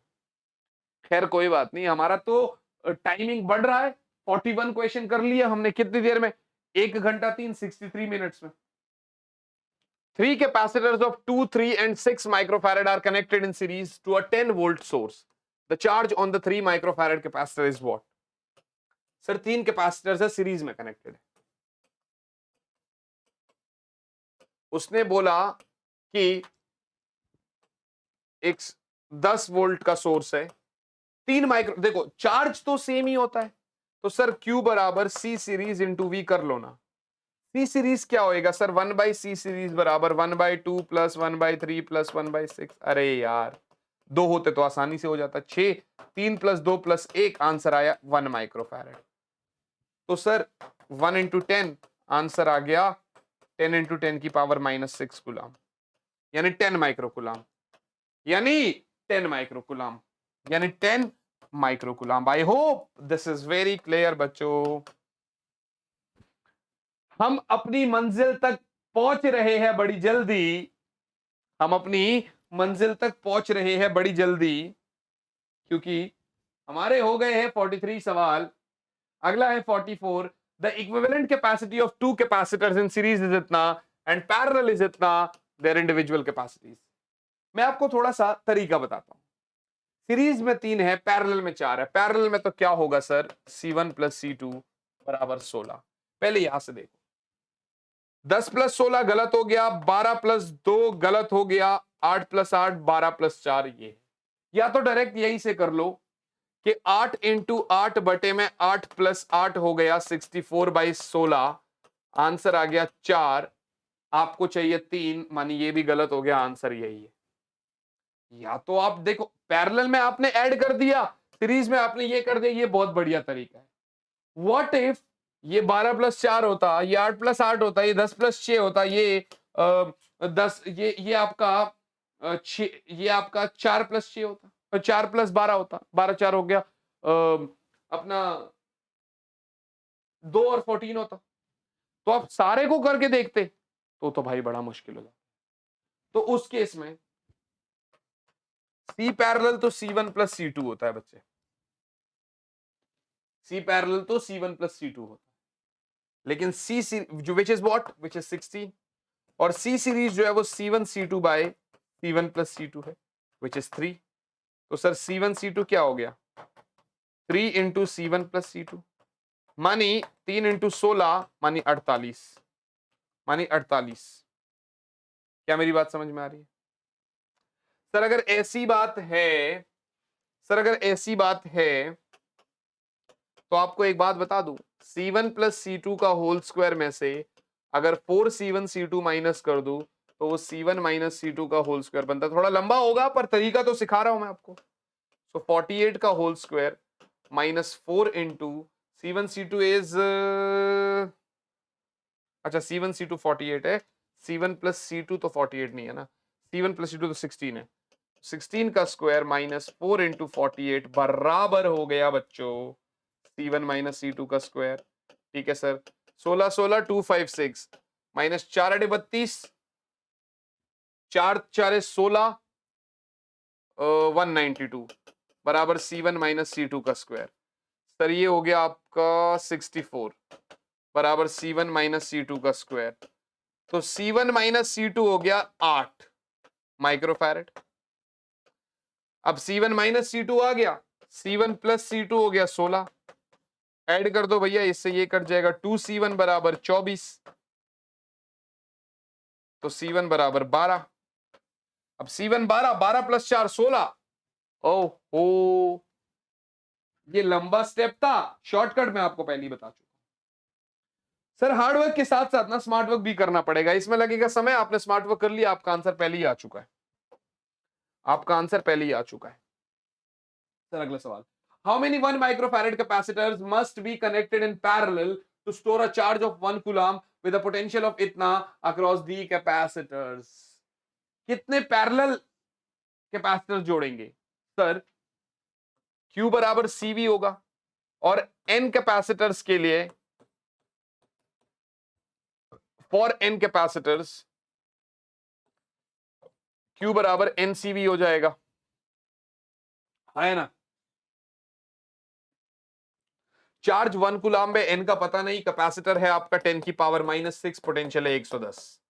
खैर कोई बात नहीं, हमारा तो टाइमिंग बढ़ रहा है। 41 क्वेश्चन कर लिया हमने कितनी देर में? 1 घंटा 63 मिनट्स में। 3 capacitors of 2, 3 and 6 microfarad are connected in series to a 10 volt source. The charge on the 3 microfarad capacitor is what? Sir 3 capacitors है सीरीज में कनेक्टेड है। उसने बोला कि एक 10 वोल्ट का सोर्स है, 3 माइक्रो, देखो चार्ज तो सेम ही होता है, तो सर Q बराबर C सीरीज इंटू V कर लो ना। C सीरीज क्या होएगा सर? 1 बाई C सीरीज बराबर 1/2 प्लस 1/3 प्लस 1/6। अरे यार 2 होते तो आसानी से हो जाता। 6, 3 प्लस 2 प्लस 1, आंसर आया 1 माइक्रोफैराड। तो सर 1 इंटू 10 आंसर आ गया 10 इंटू 10 की पावर -6 कूलाम, यानी 10 माइक्रोकूलाम, यानी 10 माइक्रोकूलाम, यानी 10 microcoulomb. I hope this is very clear बच्चों। हम अपनी मंजिल तक पहुंच रहे हैं बड़ी जल्दी, हम अपनी मंजिल तक पहुंच रहे हैं बड़ी जल्दी, क्योंकि हमारे हो गए हैं 43 सवाल। अगला है 44। The equivalent capacity of two capacitors in series is इतना एंड पैरेलल इज इतना, देयर इंडिविजुअल कैपेसिटीज। मैं आपको थोड़ा सा तरीका बताता हूं। सीरीज में 3 है, पैरेलल में 4 है। पैरेलल में तो क्या होगा सर, C1 प्लस C2 बराबर 16। पहले यहां से देखो, 10 प्लस 16 गलत हो गया, 12 प्लस 2 गलत हो गया, 8 प्लस 8 12 प्लस 4 ये। या तो डायरेक्ट यही से कर लो कि 8 इंटू 8 बटे में 8 प्लस 8 हो गया 64/16, आंसर आ गया 4, आपको चाहिए 3, मानी ये भी गलत हो गया, आंसर यही है। या तो आप देखो, पैरेलल में आपने ऐड कर दिया, सीरीज में आपने ये कर दिया, ये बहुत बढ़िया तरीका है। व्हाट इफ ये 12 प्लस 4 होता, ये 8 प्लस 8 होता, ये 10 प्लस 6 होता, ये 10, ये आपका 6, ये आपका 4 प्लस 6 होता, और 4 प्लस 12 होता, 12 4 हो गया अपना 2 और 14 होता। तो आप सारे को करके देखते तो भाई बड़ा मुश्किल हो जाता। तो उस केस में C पैरेलल तो C1 प्लस C2 होता है बच्चे, C पैरेलल तो C1 प्लस C2 होता है, लेकिन C जो which is what, which is 16, और C सीरीज जो है वो C1 C2 bye C1 plus C2 है, विच इज 3। तो सर C1 C2 क्या हो गया, 3 इंटू C1 प्लस C2, मानी 3 इंटू 16 मानी 48, मानी 48। क्या मेरी बात समझ में आ रही है सर? अगर ऐसी बात है, सर अगर ऐसी बात है तो आपको एक बात बता दूं, C1 प्लस C2 का होल स्क्वायर में से अगर 4C1 C2 माइनस कर दूं तो वो C1 माइनस C2 का होल स्क्वायर बनता है। थोड़ा लंबा होगा पर तरीका तो सिखा रहा हूं मैं आपको। सो 48 का whole square minus 4 into C1 C2 is, अच्छा C1 C2 48 है, C1 प्लस C2 तो 48 नहीं है ना, C1 प्लस C2 तो 16 है, 16 का स्क्वायर माइनस 4 इंटू 48 बराबर हो गया बच्चों C1 माइनस C2 का स्क्वायर। ठीक है सर, 16 16 256 माइनस 4 अड़े 32, 4 4 16 192 बराबर C1 माइनस C2 का स्क्वायर। सर ये हो गया आपका 64 बराबर C1 माइनस C2 का स्क्वायर। तो C1 माइनस C2 हो गया 8 माइक्रोफैरेड। अब C1 माइनस C2 आ गया, C1 प्लस C2 हो गया 16, ऐड कर दो भैया, इससे ये कट जाएगा, 2C1 बराबर 24, तो C1 बराबर 12। अब C1 12, 12 प्लस 4 16। ओहो, ये लंबा स्टेप था, शॉर्टकट में आपको पहले ही बता चुका। सर हार्डवर्क के साथ साथ ना स्मार्ट वर्क भी करना पड़ेगा, इसमें लगेगा समय। आपने स्मार्ट वर्क कर लिया, आपका आंसर पहले ही आ चुका है, आपका आंसर पहले ही आ चुका है। सर अगला सवाल, how many 1 microfarad capacitors must be connected in parallel to store a charge of 1 coulomb with a potential of इतना अक्रॉस दी कैपेसिटर्स। कितने पैरेलल कैपेसिटर्स जोड़ेंगे सर? Q बराबर CV होगा, और N कैपेसिटर्स के लिए, फॉर N कैपेसिटर्स Q बराबर NCV हो जाएगा, है ना। चार्ज 1 कूलम में, N का पता नहीं, कैपेसिटर है आपका 10 की पावर -6, पोटेंशियल है 110।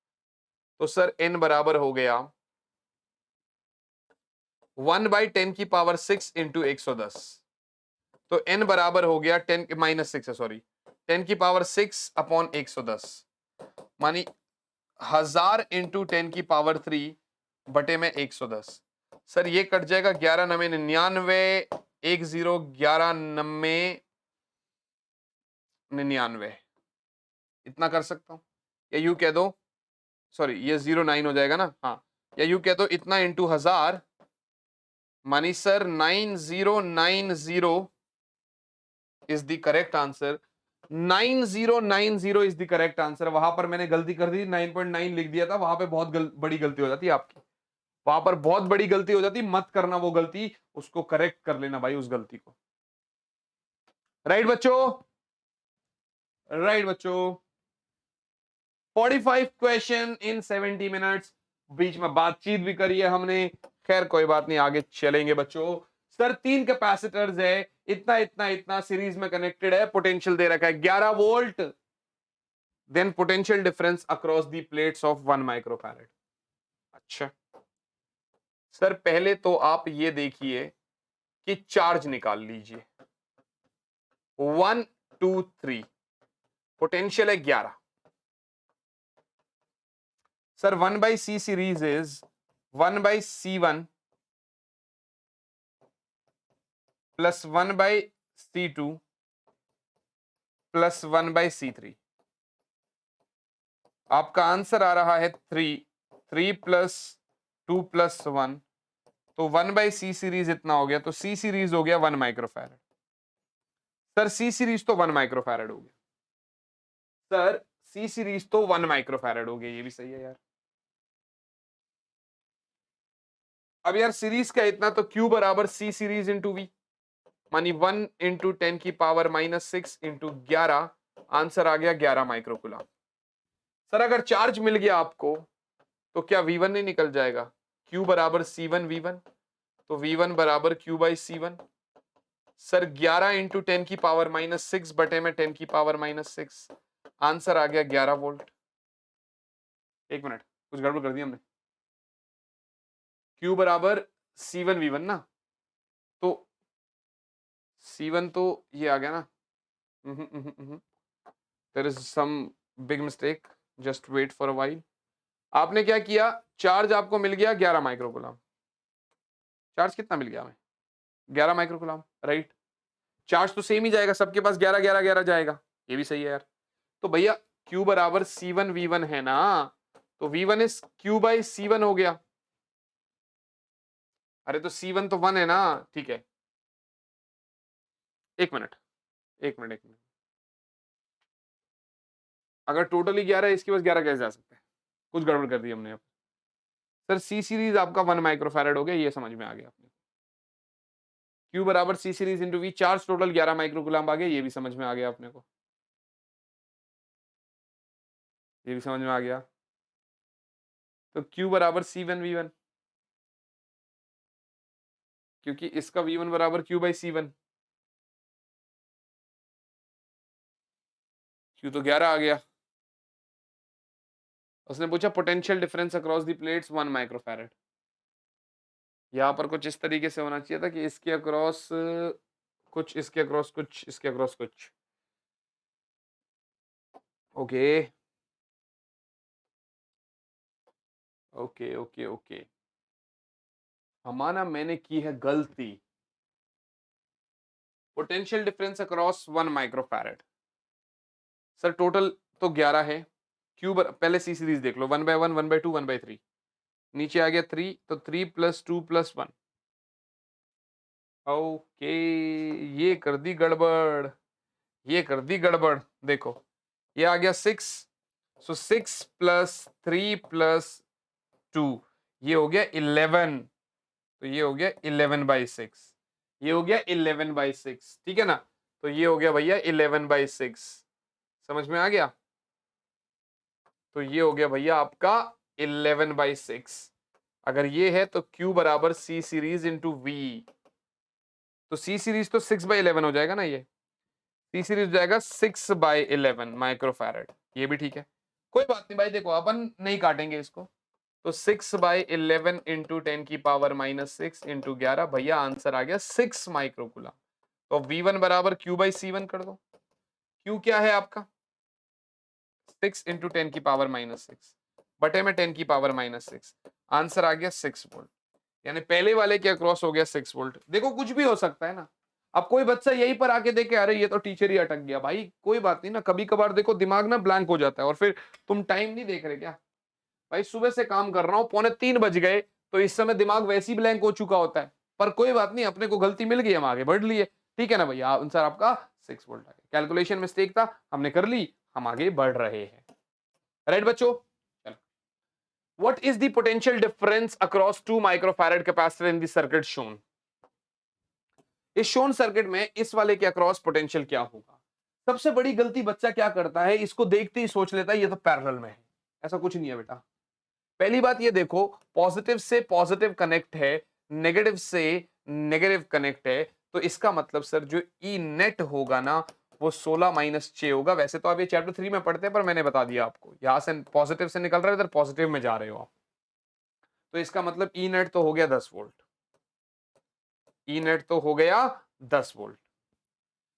तो सर N बराबर हो गया 1/10 की पावर 6 इंटू 110। तो N बराबर हो गया 10 -6 है, सॉरी, 10 की पावर 6 अपॉन 110, मानी 1000 इंटू 10 की पावर 3 बटे में 110। सर ये कट जाएगा, 11 9 99, 10 11 90 99, इतना कर सकता हूं। या यू कह दो, सॉरी ये 09 हो जाएगा ना, हाँ, या यू कह दो इतना इंटू 1000, मानी sir 9090 is the correct answer. 9090 is the correct answer. वहां पर मैंने गलती कर दी, 9.9 लिख दिया था, वहां पे बहुत बड़ी गलती हो जाती है आपकी, वहां पर बहुत बड़ी गलती हो जाती, मत करना वो गलती, उसको करेक्ट कर लेना भाई उस गलती को। राइट बच्चों, राइट बच्चों। 45 क्वेश्चन इन 70 मिनट्स, बीच में बातचीत भी करी है हमने, खैर कोई बात नहीं, आगे चलेंगे बच्चों। सर 3 कैपेसिटर्स है, इतना इतना इतना सीरीज में कनेक्टेड है, पोटेंशियल दे रखा है 11 volt, then potential difference across the plates of 1 microfarad. अच्छा सर पहले तो आप ये देखिए कि चार्ज निकाल लीजिए, 1 2 3, पोटेंशियल है 11। Sir 1 by C series is 1 by C1 plus 1 by C2 plus 1 by C3। आपका आंसर आ रहा है 3 plus 2 plus 1, तो 1 by C सीरीज इतना हो गया, तो C सीरीज हो गया 1 माइक्रोफैरेड। सर C सीरीज तो 1 माइक्रोफैरेड हो गया, सर C सीरीज तो 1 माइक्रोफैरेड हो गया, ये भी सही है यार। अब यार सीरीज का इतना, तो Q बराबर C सीरीज इंटू V, मानी 1 इंटू 10 की पावर -6 इंटू 11, आंसर आ गया 11 माइक्रोकूलम। सर अगर चार्ज मिल गया आपको तो क्या V1 नहीं निकल जाएगा? Q बराबर C1 V1, तो V1 बराबर Q by C1। Sir 11 into 10 की पावर -6 बटे में 10 की पावर -6, आंसर आ गया 11 वोल्ट। एक मिनट, कुछ गड़बड़ कर दी हमने। Q बराबर C1 V1 ना, तो C1 तो ये आ गया ना, there is some big mistake, just wait for a while. आपने क्या किया, चार्ज आपको मिल गया 11 माइक्रोकूलम, चार्ज कितना मिल गया हमें? 11 माइक्रोकूलम, राइट। चार्ज तो सेम ही जाएगा, सबके पास 11 11 11 जाएगा, ये भी सही है यार। तो भैया Q बराबर C1 V1 है ना, तो V1 is Q by C1 हो गया। अरे तो C1 तो 1 है ना, ठीक है। एक मिनट एक मिनट एक मिनट, अगर टोटली 11 है, इसके पास 11 कैसे जा सकते हैं? कुछ गड़बड़ कर दी हमने अब। सर C सीरीज आपका 1 माइक्रोफैरेड हो गया, ये समझ में आ गया अपने। Q बराबर C series into V, charge total 11 microcoulomb आ गया, ये भी समझ में आ गया अपने को, ये भी समझ में आ गया। तो Q बराबर C1 V1, क्योंकि इसका V1 बराबर Q बाई C1, Q तो 11 आ गया। उसने पूछा potential difference across the plates 1 microfarad. यहाँ पर कुछ इस तरीके से होना चाहिए था कि इसके अक्रॉस कुछ, इसके अक्रॉस कुछ, इसके अक्रॉस कुछ। ओके ओके ओके ओके, हमारा मैंने की है गलती। Potential difference across 1 microfarad, sir total तो 11 है। पहले C सीरीज देख लो, 1 by 1 1 by 2 1 by 3, नीचे आ गया 3, तो 3 plus 2 plus 1। ओके, ये कर दी गड़बड़, ये कर दी गड़बड़। देखो ये आ गया 6, सो 6 plus 3 plus 2, ये हो गया 11, तो ये हो गया 11 by 6, ये हो गया 11 by 6, ठीक है ना। तो ये हो गया भैया 11 by 6, समझ में आ गया। तो ये हो गया भैया आपका 11 by 6। अगर ये है तो Q बराबर C सीरीज इंटू V, तो C सीरीज तो 6 by 11 हो जाएगा ना, ये C सीरीज हो जाएगा 6 by 11 माइक्रोफैरेड, ये भी ठीक है, कोई बात नहीं भाई। देखो अपन नहीं काटेंगे इसको, तो 6 by 11 इंटू 10 की पावर -6 इंटू 11, भैया आंसर आ गया 6 माइक्रोकूलम। तो V1 बराबर Q बाई C1 कर दो। Q क्या है आपका? 6 इंटू 10 की पावर -6 बटे में 10 की पावर -6, आंसर आ गया 6 वोल्ट, यानी पहले वाले के अक्रॉस हो गया 6 वोल्ट। देखो कुछ भी हो सकता है ना, अब कोई बच्चा यहीं पर आके देखे अरे ये तो टीचर ही अटक गया, भाई कोई बात नहीं ना, कभी कभार देखो दिमाग ना ब्लैंक हो जाता है, और फिर तुम टाइम नहीं देख रहे क्या भाई? सुबह से काम कर रहा हूँ, 2:45 बज गए, तो इस समय दिमाग वैसे ही ब्लैंक हो चुका होता है, पर कोई बात नहीं, अपने को गलती मिल गई, हम आगे बढ़ लिए, ठीक है ना भैया। आंसर आपका 6 वोल्ट आ गया। कैलकुलेशन मिस्टेक था, हमने कर ली, हम आगे बढ़ रहे हैं। राइट बच्चों, what is the potential difference across 2 microfarad capacitor in the circuit shown? इस शोन सर्किट में इस वाले के अक्रॉस पोटेंशियल क्या होगा? सबसे बड़ी गलती बच्चा क्या करता है, इसको देखते ही सोच लेता है ये तो पैरेलल में है। ऐसा कुछ नहीं है बेटा। पहली बात ये देखो, पॉजिटिव से पॉजिटिव कनेक्ट है, नेगेटिव से नेगेटिव कनेक्ट है, तो इसका मतलब सर जो ई नेट होगा ना वो 16 माइनस 6 होगा। वैसे तो आप ये चैप्टर 3 में पढ़ते हैं, पर मैंने बता दिया आपको, यहां से पॉजिटिव से निकल रहा है, इधर पॉजिटिव में जा रहे हो आप, तो इसका मतलब ई नेट तो हो गया 10 वोल्ट, ई नेट तो हो गया 10 वोल्ट।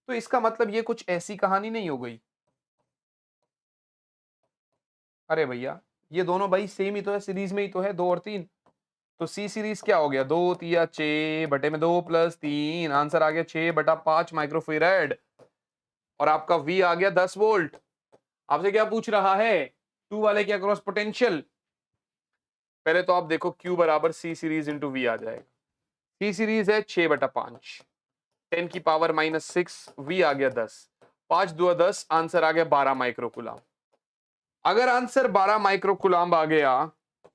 तो इसका मतलब ये कुछ ऐसी कहानी नहीं हो गई। अरे भैया ये दोनों भाई सेम ही तो है, सीरीज में ही तो है, 2 और 3। तो सी सीरीज क्या हो गया, 2 तिया 6 बटे में 2 प्लस 3, आंसर आ गया 6 बटा 5 माइक्रोफेराड, और आपका वी आ गया 10 वोल्ट। आपसे क्या पूछ रहा है, 2 वाले के अक्रॉस पोटेंशियल। पहले तो आप देखो Q बराबर सी सीरीज इंटू वी आ जाएगा। सी सीरीज है 6 बटा 5, 10 की पावर -6, वी आ गया 10, 5 2 10, आंसर आ गया 12 माइक्रोकुलाम। अगर आंसर 12 माइक्रोकुलाम आ गया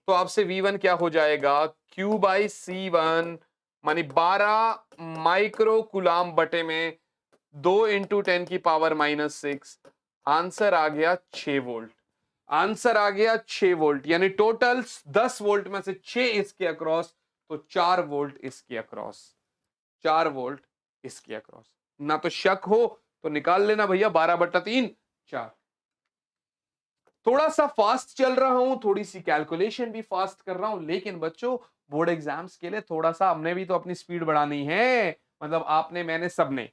तो आपसे V1 क्या हो जाएगा, Q बाई C1 मानी 12 माइक्रोकुलाम बटे में 2 इंटू 10 की पावर -6, आंसर आ गया 6 वोल्ट। आंसर आ गया 6 वोल्ट, यानी टोटल 10 वोल्ट में से 6 इसके अक्रॉस, तो 4 वोल्ट इसके अक्रॉस, 4 वोल्ट इसके अक्रॉस। ना तो शक हो तो निकाल लेना भैया, 12 बटा 3 4। थोड़ा सा फास्ट चल रहा हूं, थोड़ी सी कैलकुलेशन भी फास्ट कर रहा हूं, लेकिन बच्चों बोर्ड एग्जाम्स के लिए थोड़ा सा हमने भी तो अपनी स्पीड बढ़ानी है, मतलब आपने, मैंने, सबने।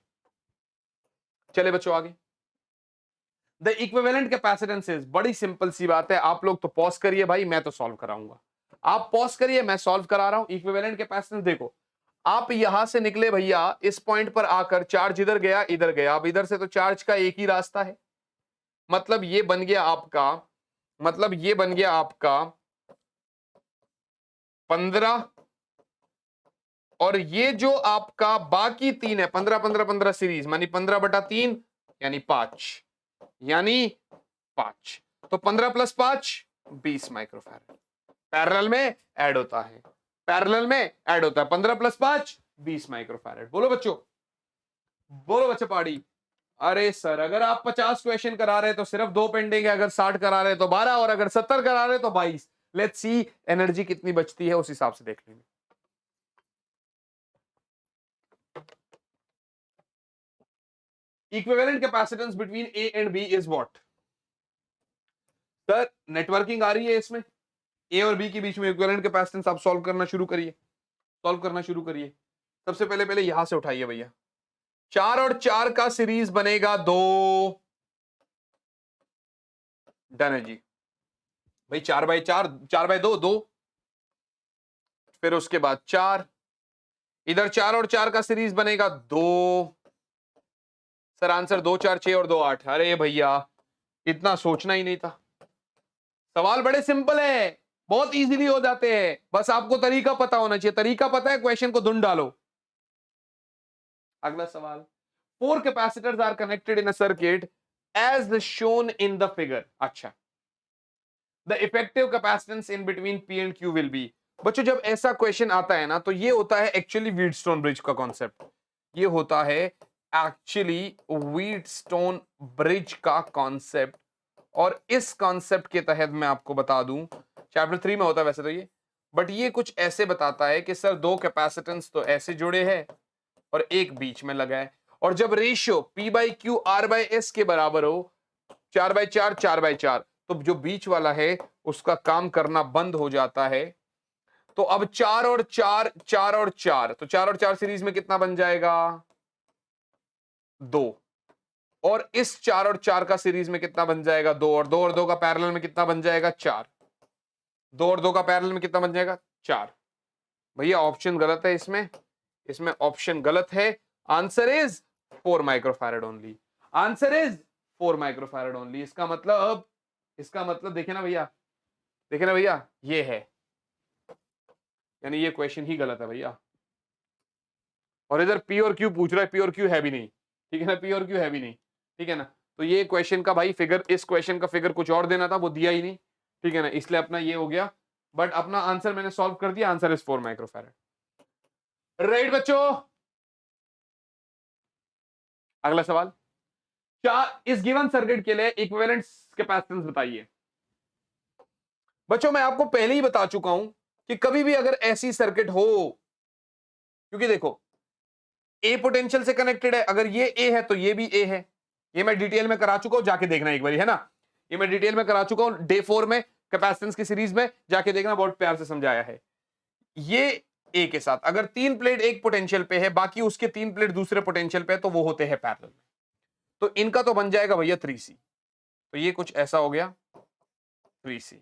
चले बच्चों आगे। द इक्विवेलेंट कैपेसिटेंसेस, बड़ी सिंपल सी बात है, आप लोग तो पॉज करिए भाई, मैं तो सॉल्व कराऊंगा। आप पॉज करिए, मैं सॉल्व करा रहा हूं। इक्विवेलेंट कैपेसिटेंस देखो, आप यहां से निकले भैया, इस पॉइंट पर आकर चार्ज इधर गया इधर गया, अब इधर से तो चार्ज का एक ही रास्ता है, मतलब ये बन गया आपका, मतलब ये बन गया आपका 15, और ये जो आपका बाकी 3 है, 15 15 15 सीरीज मानी 15 बटा 3 यानी 5, यानी 5, तो 15 प्लस 5 20 माइक्रोफैराड पैरेलल में ऐड होता है, पैरेलल में ऐड होता है, 15 प्लस 5 20 माइक्रोफैराड। बोलो बच्चों, बोलो बच्चों पाड़ी। अरे सर अगर आप 50 क्वेश्चन करा रहे तो सिर्फ 2 पेंडिंग है, अगर 60 करा रहे तो 12, और अगर 70 करा रहे तो 22। लेट्स सी एनर्जी कितनी बचती है, उस हिसाब से देख लेंगे। Equivalent capacitance between a and b is what? Sir networking आ रही है इसमें, ए और बी के बीच में इक्विवेलेंट कैपेसिटेंस। आप सॉल्व करना शुरू करिए, सॉल्व करना शुरू करिए। सबसे पहले पहले यहां से उठाइए भैया, 4 और 4 का सीरीज बनेगा 2, डन है जी भाई। 4 बाई 4, 4 बाई 2 2, फिर उसके बाद 4, इधर 4 और 4 का सीरीज बनेगा 2। सर आंसर 2 4 6 और 2 8। अरे भैया इतना सोचना ही नहीं था, सवाल बड़े सिंपल है, बहुत इजीली हो जाते हैं, बस आपको तरीका पता होना चाहिए। तरीका पता है, क्वेश्चन को धुन डालो। अगला सवाल, 4 capacitors are connected in a circuit as shown in the figure. अच्छा, the effective capacitance in between p and q will be. बच्चों जब ऐसा क्वेश्चन आता है ना, तो ये होता है एक्चुअली व्हीटस्टोन ब्रिज का कॉन्सेप्ट, ये होता है एक्चुअली व्हीटस्टोन ब्रिज का कॉन्सेप्ट। और इस कॉन्सेप्ट के तहत मैं आपको बता दूं, चैप्टर 3 में होता है वैसे तो ये, बट ये कुछ ऐसे बताता है कि सर 2 कैपेसिटेंस तो ऐसे जुड़े हैं और एक बीच में लगा है, और जब ratio P by Q R by S के बराबर हो, 4 बाई 4 4 बाई 4, तो जो बीच वाला है उसका काम करना बंद हो जाता है। तो अब 4 और 4, 4 और 4, तो 4 और 4 सीरीज में कितना बन जाएगा, 2, और इस 4 और 4 का सीरीज में कितना बन जाएगा, 2, और 2 और 2 का पैरेलल में कितना बन जाएगा, 4, 2 और 2 का पैरेलल में कितना बन जाएगा, 4। भैया ऑप्शन गलत है इसमें, इसमें ऑप्शन गलत है। Answer is 4 microfarad only, answer is 4 microfarad only. इसका मतलब देखे ना भैया, देखे ना भैया, ये है, यानी ये क्वेश्चन ही गलत है भैया। और इधर पी और क्यू पूछ रहा है, पी और क्यू है भी नहीं, ठीक है ना, पी और क्यू है भी नहीं, ठीक है ना। तो ये क्वेश्चन का भाई फिगर, इस क्वेश्चन का फिगर कुछ और देना था, वो दिया ही नहीं, ठीक है ना, इसलिए अपना ये हो गया, बट अपना आंसर मैंने सॉल्व कर दिया, आंसर इज 4 माइक्रोफैरड। राइट बच्चों, अगला सवाल, क्या इस गिवन सर्किट के लिए इक्विवेलेंट कैपेसिटेंस बताइए। बच्चों मैं आपको पहले ही बता चुका हूं कि कभी भी अगर ऐसी सर्किट हो, क्योंकि देखो ए पोटेंशियल से कनेक्टेड है, अगर ये ए है तो ये भी ए है, ये मैं डिटेल में करा चुका हूं, जाके देखना एक बार, है ना, ये मैं डिटेल में करा चुका हूं डे 4 में कैपेसिटेंस की सीरीज में, जाके देखना, बहुत प्यार से समझाया है। ये ए के साथ अगर 3 प्लेट एक पोटेंशियल पे है, बाकी उसके 3 प्लेट दूसरे पोटेंशियल पे है, तो वो होते हैं पैरेलल में, तो इनका तो बन जाएगा भैया 3C, तो ये कुछ ऐसा हो गया 3C।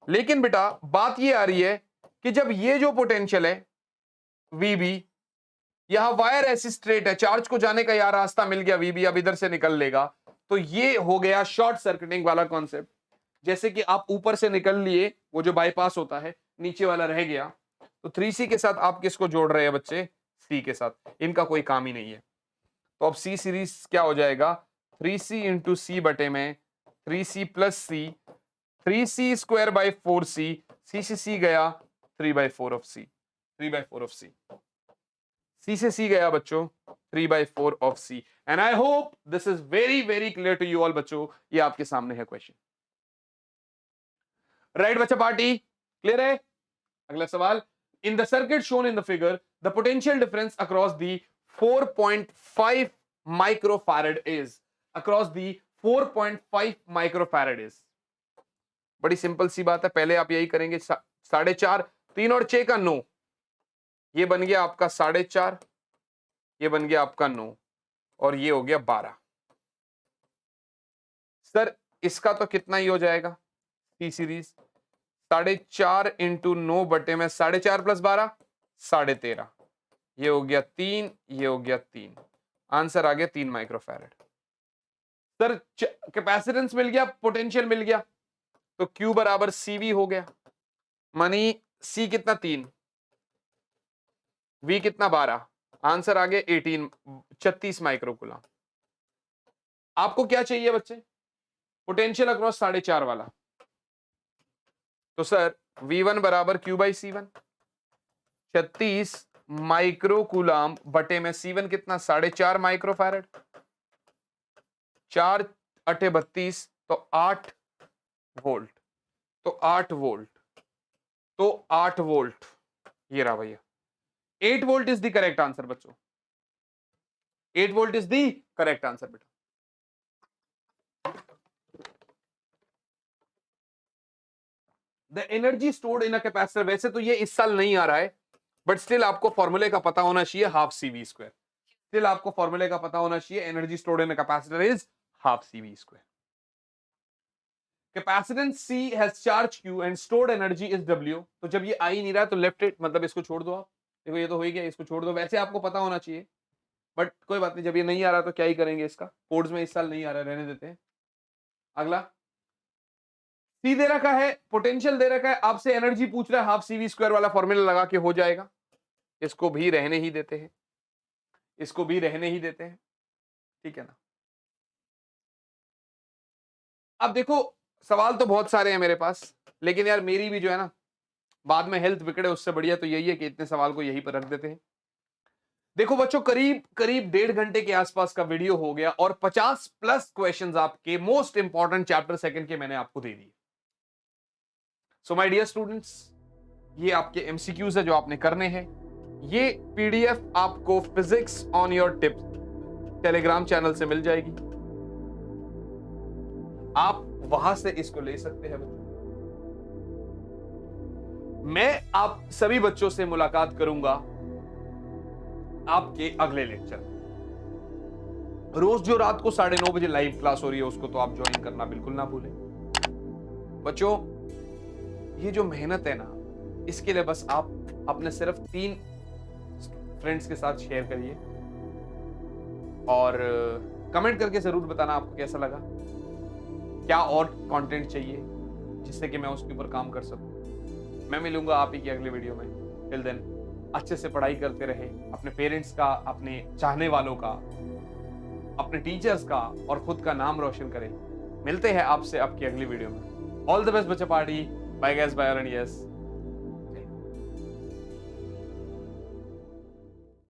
लेकिन बेटा बात ये आ रही है कि जब ये जो पोटेंशियल है VB, यहां वायर ऐसी स्ट्रेट है, चार्ज को जाने का यहां रास्ता मिल गया, VB अब इधर से निकल लेगा, तो ये हो गया शॉर्ट सर्किटिंग वाला कॉन्सेप्ट। जैसे कि आप ऊपर से निकल लिए, वो जो बाईपास होता है, नीचे वाला रह गया, तो 3C के साथ आप किसको जोड़ रहे हैं बच्चे, C के साथ, इनका कोई काम ही नहीं है। तो अब C सीरीज क्या हो जाएगा, 3C इंटू C बटे में 3C plus C, 3C square by 4C, C से C गया 3/4 of C, 3/4 of C, C से C गया बच्चों 3/4 of C, and I hope this is very very clear to you all बच्चों, ये आपके सामने है क्वेश्चन। राइट बच्चा पार्टी, क्लियर है। अगला सवाल, in the circuit shown in the figure the potential difference across the 4.5 microfarad is, across the 4.5 microfarad is. बड़ी सिंपल सी बात है, पहले आप यही करेंगे, 4.5, 3 और 6 का 9, ये बन गया आपका 4.5, ये बन गया आपका 9, और ये हो गया 12। सर इसका तो कितना ही हो जाएगा सी सीरीज, 4.5 इंटू 9 बटे में 4.5 प्लस 12 13.5, ये हो गया 3, ये हो गया 3, आंसर आ गया 3 माइक्रोफैरड। सर कैपेसिटेंस मिल गया, पोटेंशियल मिल गया, तो Q बराबर CV हो गया, मानी C कितना 3, V कितना 12, आंसर आ गया 36 माइक्रोकूलम। आपको क्या चाहिए बच्चे, पोटेंशियल अक्रॉस 4.5 वाला, तो सर V1 बराबर Q बाई C1, 36 माइक्रोकूलम बटे में C1 कितना 4.5 माइक्रोफैरड, 4 8 32, तो 8 वोल्ट, तो 8 वोल्ट, तो 8 वोल्ट, ये रहा भैया, 8 volt is the correct answer बच्चों, 8 volt is the correct answer बेटा। The energy stored in a capacitor, वैसे तो ये इस साल नहीं आ रहा है, बट स्टिल आपको फॉर्मूले का पता होना चाहिए, हाफ CV स्क्वायर, स्टिल आपको फॉर्मूले का पता होना चाहिए, energy stored in a capacitor is half CV square. Capacitance C has charge Q and stored energy is W, तो जब ये आ ही नहीं रहा तो लेफ्ट इट, मतलब इसको छोड़ दो आप, देखो ये तो हो ही गया, इसको छोड़ दो, वैसे आपको पता होना चाहिए, बट कोई बात नहीं, जब ये नहीं आ रहा तो क्या ही करेंगे, इसका कोड्स में इस साल नहीं आ रहा, रहने देते हैं। अगला, C दे रखा है, पोटेंशियल दे रखा है, आपसे एनर्जी पूछ रहा है, हाफ CV स्क्वायर वाला फॉर्मूला लगा के हो जाएगा, इसको भी रहने ही देते हैं, इसको भी रहने ही देते हैं, ठीक है ना। अब देखो सवाल तो बहुत सारे हैं मेरे पास, लेकिन यार मेरी भी जो है ना बाद में हेल्थ बिगड़े, उससे बढ़िया तो यही है कि इतने सवाल को यहीं पर रख देते हैं। देखो बच्चों करीब करीब 1.5 घंटे के आसपास का वीडियो हो गया, और 50 प्लस क्वेश्चंस आपके मोस्ट इंपॉर्टेंट चैप्टर सेकंड के मैंने आपको दे दिए। सो माय डियर स्टूडेंट्स, ये आपके एमसीक्यूज है जो आपने करने हैं। ये पीडीएफ आपको physics on your tips Telegram channel से मिल जाएगी, आप वहां से इसको ले सकते हैं बच्चों। मैं आप सभी बच्चों से मुलाकात करूंगा आपके अगले लेक्चर में। रोज जो रात को 9:30 बजे लाइव क्लास हो रही है, उसको तो आप ज्वाइन करना बिल्कुल ना भूलें बच्चों। ये जो मेहनत है ना, इसके लिए बस आप अपने सिर्फ 3 फ्रेंड्स के साथ शेयर करिए, और कमेंट करके जरूर बताना आपको कैसा लगा, क्या और कंटेंट चाहिए जिससे कि मैं उसके ऊपर काम कर सकूं। मैं मिलूंगा आप ही की अगले वीडियो में। टिल देन अच्छे से पढ़ाई करते रहे, अपने पेरेंट्स का, अपने चाहने वालों का अपने टीचर्स का और खुद का नाम रोशन करें। मिलते हैं आपसे आपकी अगली वीडियो में। ऑल द बेस्ट बच्चा party. Bye guys, bye and yes.